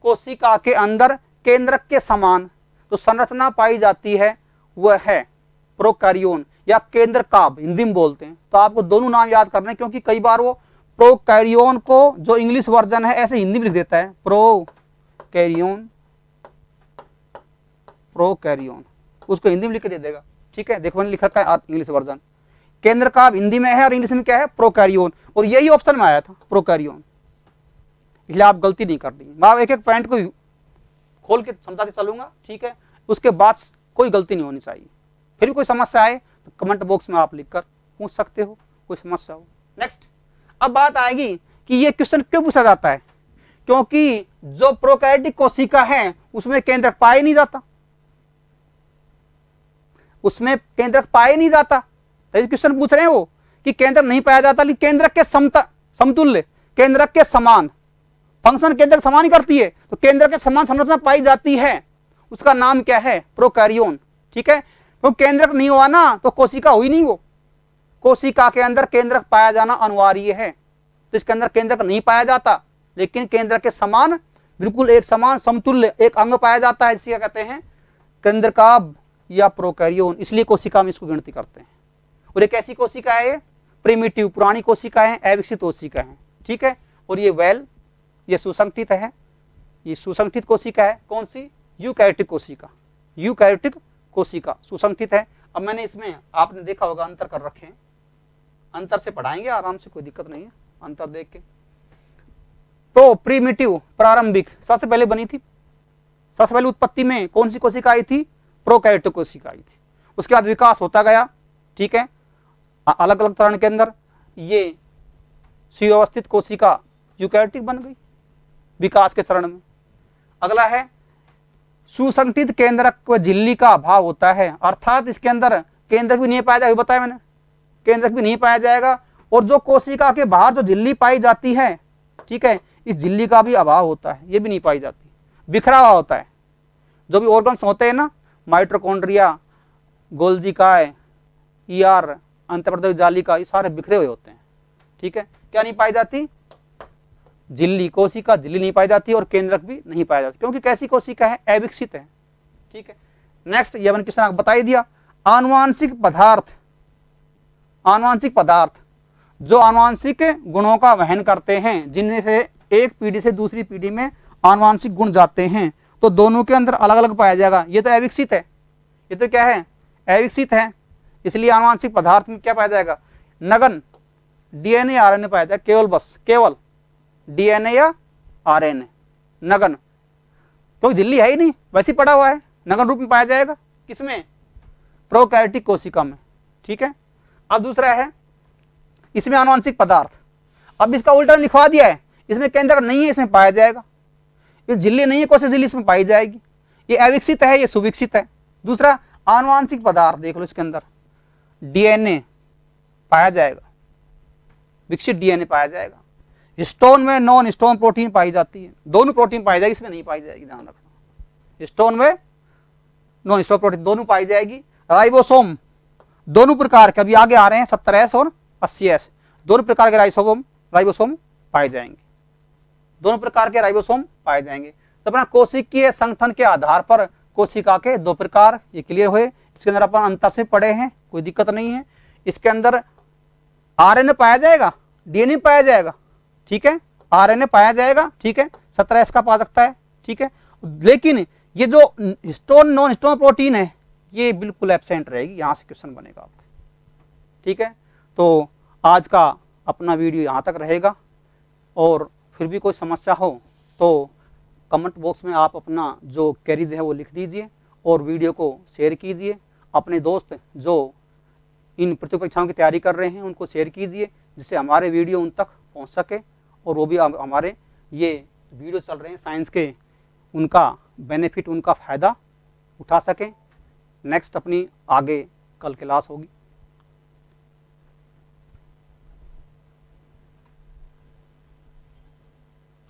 कोशिका के अंदर केंद्रक के समान जो संरचना पाई जाती है वह है प्रोकैरियोन या केंद्रकाभ, हिंदी में बोलते हैं। तो आपको दोनों नाम याद करने, क्योंकि कई बार वो प्रोकैरियोन को जो इंग्लिश वर्जन है ऐसे हिंदी में लिख देता है, प्रोकैरियोन, प्रोकैरियोन, उसको हिंदी में लिख के दे देगा। ठीक है, देखो मैंने लिख रखा है इंग्लिश वर्जन, केंद्रकाभ हिंदी में है और इंग्लिश में क्या है, प्रोकैरियोन, और यही ऑप्शन में आया था प्रोकैरियोन, इसलिए आप गलती नहीं कर रही। मैं एक एक पॉइंट को खोल के समझाते चलूंगा। ठीक है, उसके बाद कोई गलती नहीं होनी चाहिए। फिर भी कोई समस्या आए तो कमेंट बॉक्स में आप लिखकर पूछ सकते हो, कोई समस्या हो। नेक्स्ट, अब बात आएगी कि ये क्वेश्चन क्यों पूछा जाता है, क्योंकि जो प्रोकैरियोटिक कोशिका है उसमें केंद्रक पाया नहीं जाता, उसमें केंद्रक पाया नहीं जाता। तो क्वेश्चन पूछ रहे हैं वो कि केंद्रक नहीं पाया जाता, लेकिन केंद्रक के समतुल्य, केंद्रक के समान फंक्शन केंद्रक समान ही करती है, तो केंद्रक के समान संरचना पाई जाती है, उसका नाम क्या है, प्रोकैरियोन। ठीक है, तो केंद्रक नहीं हुआ ना तो कोशिका हुई नहीं, वो कोशिका के अंदर केंद्रक पाया जाना अनिवार्य है। तो इसके अंदर केंद्रक नहीं पाया जाता, लेकिन केंद्रक के समान, बिल्कुल एक समान समतुल्य एक अंग पाया जाता है, जिसे क्या कहते हैं, केंद्रकाभ या प्रोकैरियोन। इसलिए कोशिका में इसको गिनती करते हैं। और एक ऐसी कोशिका है, प्रिमिटिव पुरानी कोशिका है, अविकसित कोशिका है। ठीक है, और ये वेल, ये सुसंगठित है, ये सुसंगठित कोशिका है। कौन सी, यूकैरियोटिक कोशिका, यूकैरियोटिक कोशिका सुसंगठित है। अब मैंने इसमें आपने देखा होगा अंतर कर रखे हैं, अंतर से पढ़ाएंगे आराम से, कोई दिक्कत नहीं है अंतर देख के। तो प्रिमिटिव प्रारंभिक सबसे पहले बनी थी, सबसे पहले उत्पत्ति में कौन सी कोशिका आई थी, प्रोकैरियोटिक कोशिका आई थी। उसके बाद विकास होता गया। ठीक है, अलग अलग चरण के अंदर ये सुव्यवस्थित कोशिका यूकैरियोटिक बन गई विकास के चरण में। अगला है सुसंगठित केंद्रक व झिल्ली का अभाव होता है, अर्थात इसके अंदर केंद्रक भी नहीं पाया जाएगा, बताया मैंने, केंद्रक भी नहीं पाया जाएगा। और जो कोशिका के बाहर जो झिल्ली पाई जाती है, ठीक है, इस झिल्ली का भी अभाव होता है, ये भी नहीं पाई जाती, बिखरा हुआ होता है। जो भी ऑर्गन्स होते हैं ना, माइटोकॉन्ड्रिया, गोल्जी काय, ER, अंतःप्रदेश जालिका, ये सारे बिखरे हुए होते हैं। ठीक है, क्या नहीं पाई जाती, झिल्ली कोशिका झिल्ली नहीं पाई जाती और केंद्रक भी नहीं पाया जाता, क्योंकि कैसी कोशिका है, अविकसित है। ठीक है, नेक्स्ट ये मैंने किस बता ही दिया। आनुवांशिक पदार्थ, आनुवांशिक पदार्थ जो आनुवांशिक गुणों का वहन करते हैं, जिनमें से एक पीढ़ी से दूसरी पीढ़ी में आनुवांशिक गुण जाते हैं, तो दोनों के अंदर अलग अलग पाया जाएगा। ये तो अविकसित है, ये तो क्या है, अविकसित है, इसलिए आनुवांशिक पदार्थ में क्या पाया जाएगा, नगन डीएनए आरएनए पाया जाएगा, केवल बस केवल डीएनए या आरएनए, नगन, तो झिल्ली है ही नहीं, वैसे ही पड़ा हुआ है, नगन रूप में पाया जाएगा, किसमें, प्रोकैरियोटिक कोशिका में। ठीक है, अब दूसरा है इसमें आनुवांशिक पदार्थ, अब इसका उल्टा लिखवा दिया है, इसमें केंद्रक नहीं है, इसमें पाया जाएगा। ये झिल्ली नहीं है, कोशिका झिल्ली इसमें पाई जाएगी, ये अविकसित है, ये सुविकसित है। दूसरा आनुवांशिक पदार्थ देख लो, इसके अंदर डीएनए पाया जाएगा, विकसित डीएनए पाया जाएगा। हिस्टोन में नॉन हिस्टोन प्रोटीन पाई जाती है, दोनों प्रोटीन पाई जाएगी, इसमें नहीं पाई जाएगी, ध्यान रखना। हिस्टोन में नॉन हिस्टोन प्रोटीन दोनों पाई जाएगी। राइबोसोम दोनों प्रकार के, अभी आगे आ रहे हैं 70S और 80S, दोनों प्रकार के राइबोसोम पाए जाएंगे, दोनों प्रकार के राइबोसोम पाए जाएंगे। तो अपना कोशिकीय संगठन के आधार पर कोशिका के दो प्रकार ये क्लियर हुए। इसके अंदर अपन अंतर से पढ़े हैं, कोई दिक्कत नहीं है। इसके अंदर आरएनए पाया जाएगा, डीएनए पाया जाएगा, ठीक है, आरएनए पाया जाएगा, ठीक है, 17S का पा सकता है, ठीक है। लेकिन ये जो हिस्टोन नॉन हिस्टोन प्रोटीन है ये बिल्कुल एब्सेंट रहेगी, यहाँ से क्वेश्चन बनेगा आपका, ठीक है। तो आज का अपना वीडियो यहाँ तक रहेगा, और फिर भी कोई समस्या हो तो कमेंट बॉक्स में आप अपना जो क्वेरीज है वो लिख दीजिए, और वीडियो को शेयर कीजिए। अपने दोस्त जो इन प्रतिपरीक्षाओं की तैयारी कर रहे हैं उनको शेयर कीजिए, जिससे हमारे वीडियो उन तक पहुंच सके, और वो भी हमारे ये वीडियो चल रहे हैं साइंस के, उनका बेनिफिट, उनका फ़ायदा उठा सकें। नेक्स्ट अपनी आगे कल क्लास होगी।